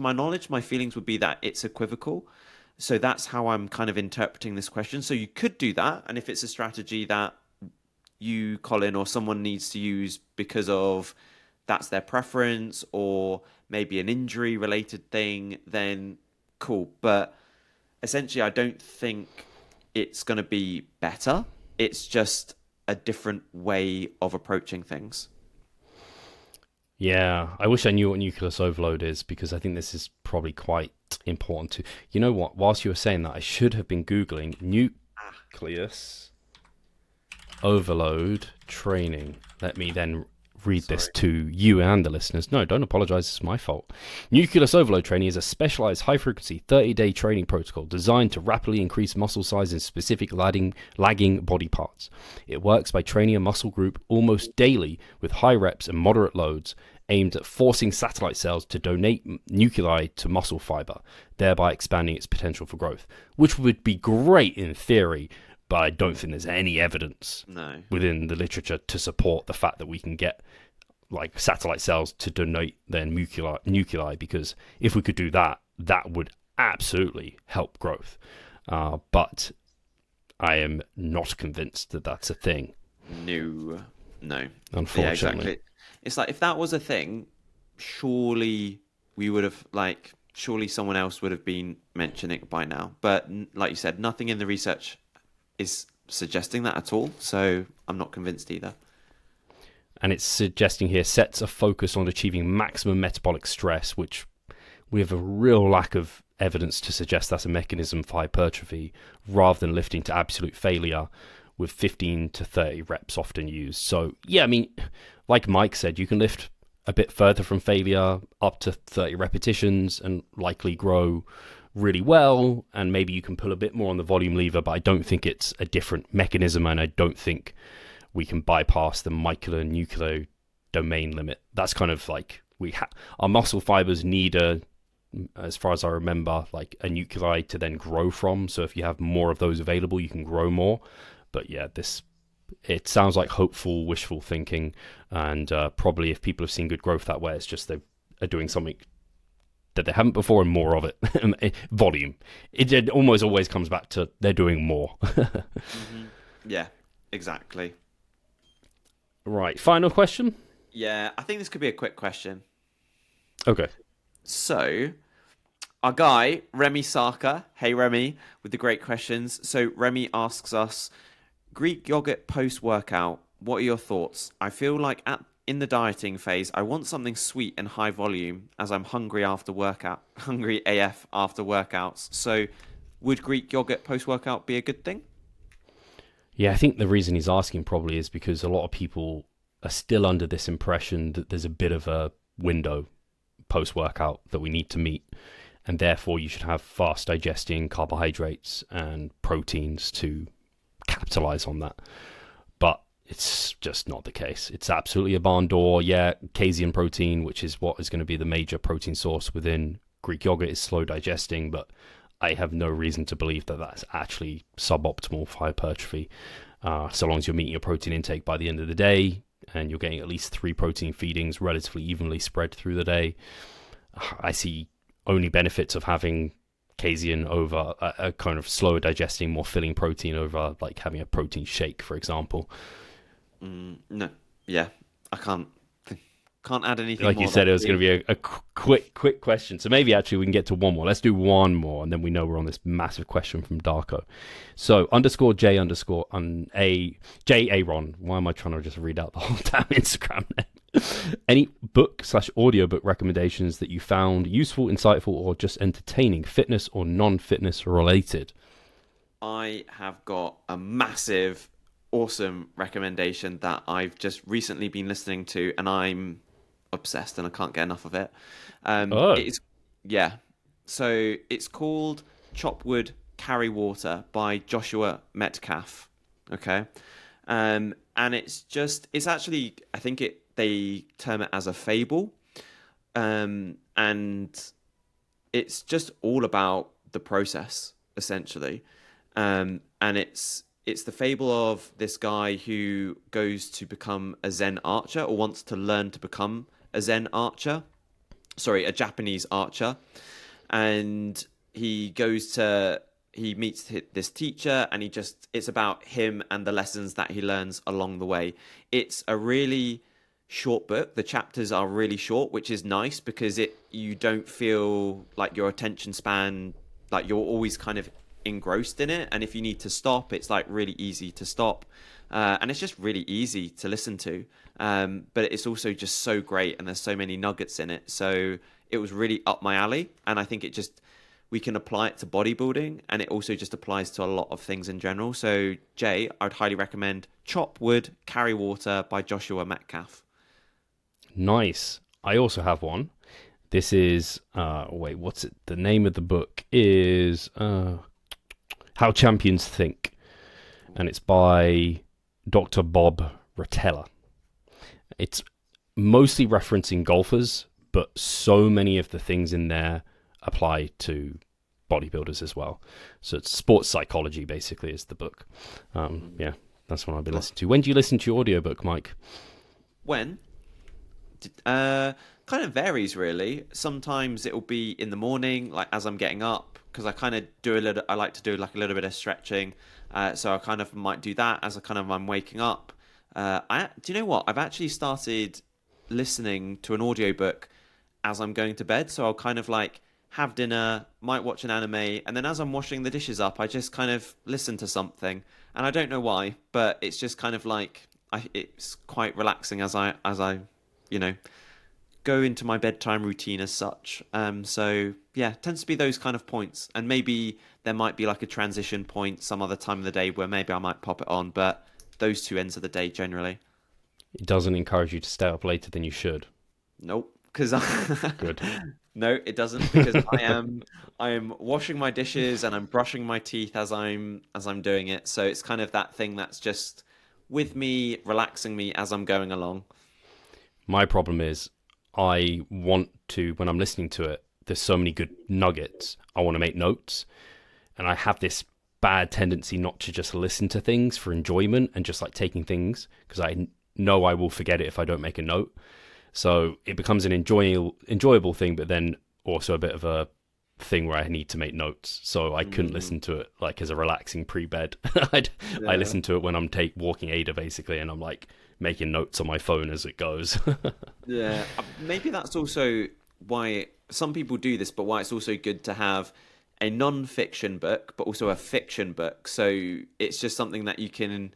my knowledge, my feelings would be that it's equivocal. So that's how I'm kind of interpreting this question. So you could do that, and if it's a strategy that you, Colin, or someone needs to use because of that's their preference, or maybe an injury related thing, then cool. But essentially, I don't think it's going to be better. It's just a different way of approaching things. Yeah, I wish I knew what nucleus overload is, because I think this is probably quite important too. You know what? Whilst you were saying that, I should have been Googling nucleus overload training. Let me then read this to you and the listeners. No, don't apologize. It's my fault. Nucleus overload training is a specialized high-frequency 30-day training protocol designed to rapidly increase muscle size in specific lagging body parts. It works by training a muscle group almost daily with high reps and moderate loads, aimed at forcing satellite cells to donate nuclei to muscle fiber, thereby expanding its potential for growth, which would be great in theory, but I don't think there's any evidence within the literature to support the fact that we can get like satellite cells to donate their nuclei, because if we could do that, that would absolutely help growth. But I am not convinced that that's a thing. No. Unfortunately. Yeah, exactly. It's like, if that was a thing, surely someone else would have been mentioning it by now. But like you said, nothing in the research is suggesting that at all, so I'm not convinced either. And it's suggesting here sets a focus on achieving maximum metabolic stress, which we have a real lack of evidence to suggest that's a mechanism for hypertrophy, rather than lifting to absolute failure, with 15 to 30 reps often used. So yeah, I mean, like Mike said, you can lift a bit further from failure, up to 30 repetitions, and likely grow really well, and maybe you can pull a bit more on the volume lever, but I don't think it's a different mechanism, and I don't think we can bypass the nuclear domain limit. That's kind of like our muscle fibers need as far as I remember, like a nuclei to then grow from. So if you have more of those available, you can grow more. But yeah, it sounds like hopeful, wishful thinking, and probably if people have seen good growth that way, it's just they are doing something that they haven't before and more of it. Volume. It almost always comes back to they're doing more. Yeah, exactly. Right. Final question? Yeah, I think this could be a quick question. Okay. So, our guy, Remy Sarka, hey Remy, with the great questions. So, Remy asks us, Greek yogurt post-workout, what are your thoughts? I feel like in the dieting phase, I want something sweet and high volume, as I'm hungry AF after workouts. So, would Greek yogurt post-workout be a good thing? Yeah, I think the reason he's asking probably is because a lot of people are still under this impression that there's a bit of a window post-workout that we need to meet, and therefore you should have fast digesting carbohydrates and proteins to capitalize on that. But it's just not the case. It's absolutely a barn door. Yeah, casein protein, which is what is going to be the major protein source within Greek yogurt, is slow digesting, but I have no reason to believe that that's actually suboptimal for hypertrophy. So long as you're meeting your protein intake by the end of the day and you're getting at least 3 protein feedings relatively evenly spread through the day, I see only benefits of having casein over a kind of slower digesting, more filling protein over like having a protein shake, for example. No, yeah, I can't add anything. Like more you said, it was going to be a quick question. So maybe actually we can get to one more. Let's do one more, and then we know we're on this massive question from Darko. So _J Aaron. Why am I trying to just read out the whole damn Instagram name? Any book/audiobook recommendations that you found useful, insightful, or just entertaining, fitness or non-fitness related? I have got a massive, awesome recommendation that I've just recently been listening to, and I'm obsessed and I can't get enough of it. So it's called Chop Wood, Carry Water by Joshua Metcalf. Okay. And it's actually, I think they term it as a fable. And it's just all about the process, essentially. And it's the fable of this guy who goes to become a Zen archer, or wants to learn to become a Japanese archer. And he meets this teacher, and it's about him and the lessons that he learns along the way. It's a really short book. The chapters are really short, which is nice because you don't feel like your attention span, like you're always kind of engrossed in it, and if you need to stop, it's like really easy to stop, and it's just really easy to listen to, but it's also just so great, and there's so many nuggets in it, so it was really up my alley. And I think we can apply it to bodybuilding, and it also just applies to a lot of things in general. So Jay, I'd highly recommend Chop Wood, Carry Water by Joshua Metcalf. Nice. I also have one. This is what's it? The name of the book is How Champions Think, and it's by Dr. Bob Rotella. It's mostly referencing golfers, but so many of the things in there apply to bodybuilders as well. So it's sports psychology, basically, is the book. Yeah, that's what I've been listening to. When do you listen to your audiobook, Mike? When? Kind of varies, really. Sometimes it will be in the morning, like as I'm getting up, because I kind of I like to do like a little bit of stretching. So I kind of might do that as I'm waking up. Do you know what? I've actually started listening to an audiobook as I'm going to bed. So I'll kind of like have dinner, might watch an anime, and then as I'm washing the dishes up, I just kind of listen to something. And I don't know why, but it's just kind of like it's quite relaxing as I go into my bedtime routine as such. So yeah, tends to be those kind of points, and maybe there might be like a transition point some other time of the day where maybe I might pop it on, but those two ends of the day generally. It doesn't encourage you to stay up later than you should. Nope, because Good. No, it doesn't, because I am washing my dishes and I'm brushing my teeth as I'm doing it. So it's kind of that thing that's just with me, relaxing me as I'm going along. My problem is I want to, when I'm listening to it, there's so many good nuggets. I want to make notes, and I have this bad tendency not to just listen to things for enjoyment and just like taking things, because I know I will forget it if I don't make a note. So it becomes an enjoyable thing, but then also a bit of a thing where I need to make notes. So I couldn't listen to it like as a relaxing pre-bed. I listen to it when I'm walking Ada basically, and I'm like making notes on my phone as it goes. Yeah, maybe that's also why some people do this, but why it's also good to have a non-fiction book, but also a fiction book. So it's just something that you can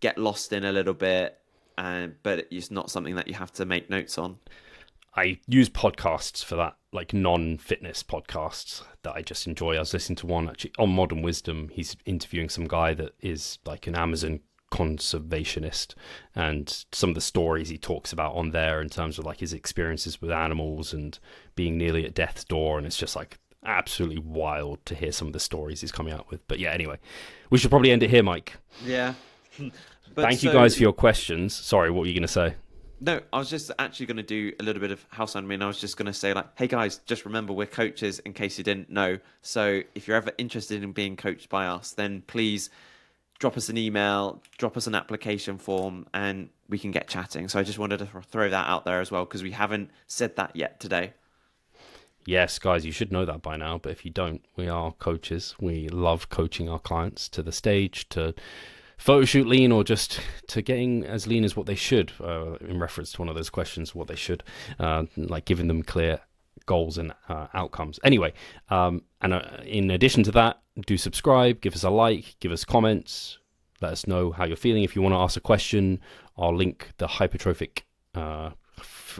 get lost in a little bit, but it's not something that you have to make notes on. I use podcasts for that like non-fitness podcasts that I just enjoy. I was listening to one actually on Modern Wisdom. He's interviewing some guy that is like an Amazon conservationist, and some of the stories he talks about on there in terms of like his experiences with animals and being nearly at death's door, and it's just like absolutely wild to hear some of the stories he's coming out with. But yeah, anyway, we should probably end it here, Mike. Yeah. Thank you guys for your questions. Sorry, what were you going to say? No, I was just actually going to do a little bit of house admin. I was just going to say, like, hey guys, just remember we're coaches in case you didn't know. So if you're ever interested in being coached by us, then please drop us an email, drop us an application form, and we can get chatting. So I just wanted to throw that out there as well, because we haven't said that yet today. Yes, guys, you should know that by now. But if you don't, we are coaches. We love coaching our clients to the stage, to photo shoot lean, or just to getting as lean as what they should, in reference to one of those questions, what they should, like giving them clear goals and outcomes. Anyway, in addition to that, do subscribe, give us a like, give us comments, let us know how you're feeling. If you want to ask a question, I'll link the hypertrophic,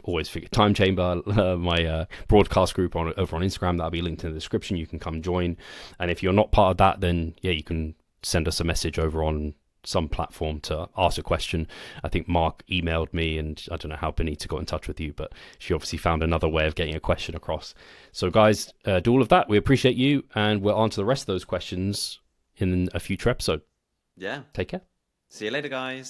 always forget, time chamber, my broadcast group over on Instagram. That'll be linked in the description. You can come join. And if you're not part of that, then yeah, you can send us a message over on some platform to ask a question. I think Mark emailed me, and I don't know how Benita got in touch with you, but she obviously found another way of getting a question across. So guys, do all of that. We appreciate you, and we'll answer the rest of those questions in a future episode. Yeah. Take care. See you later, guys.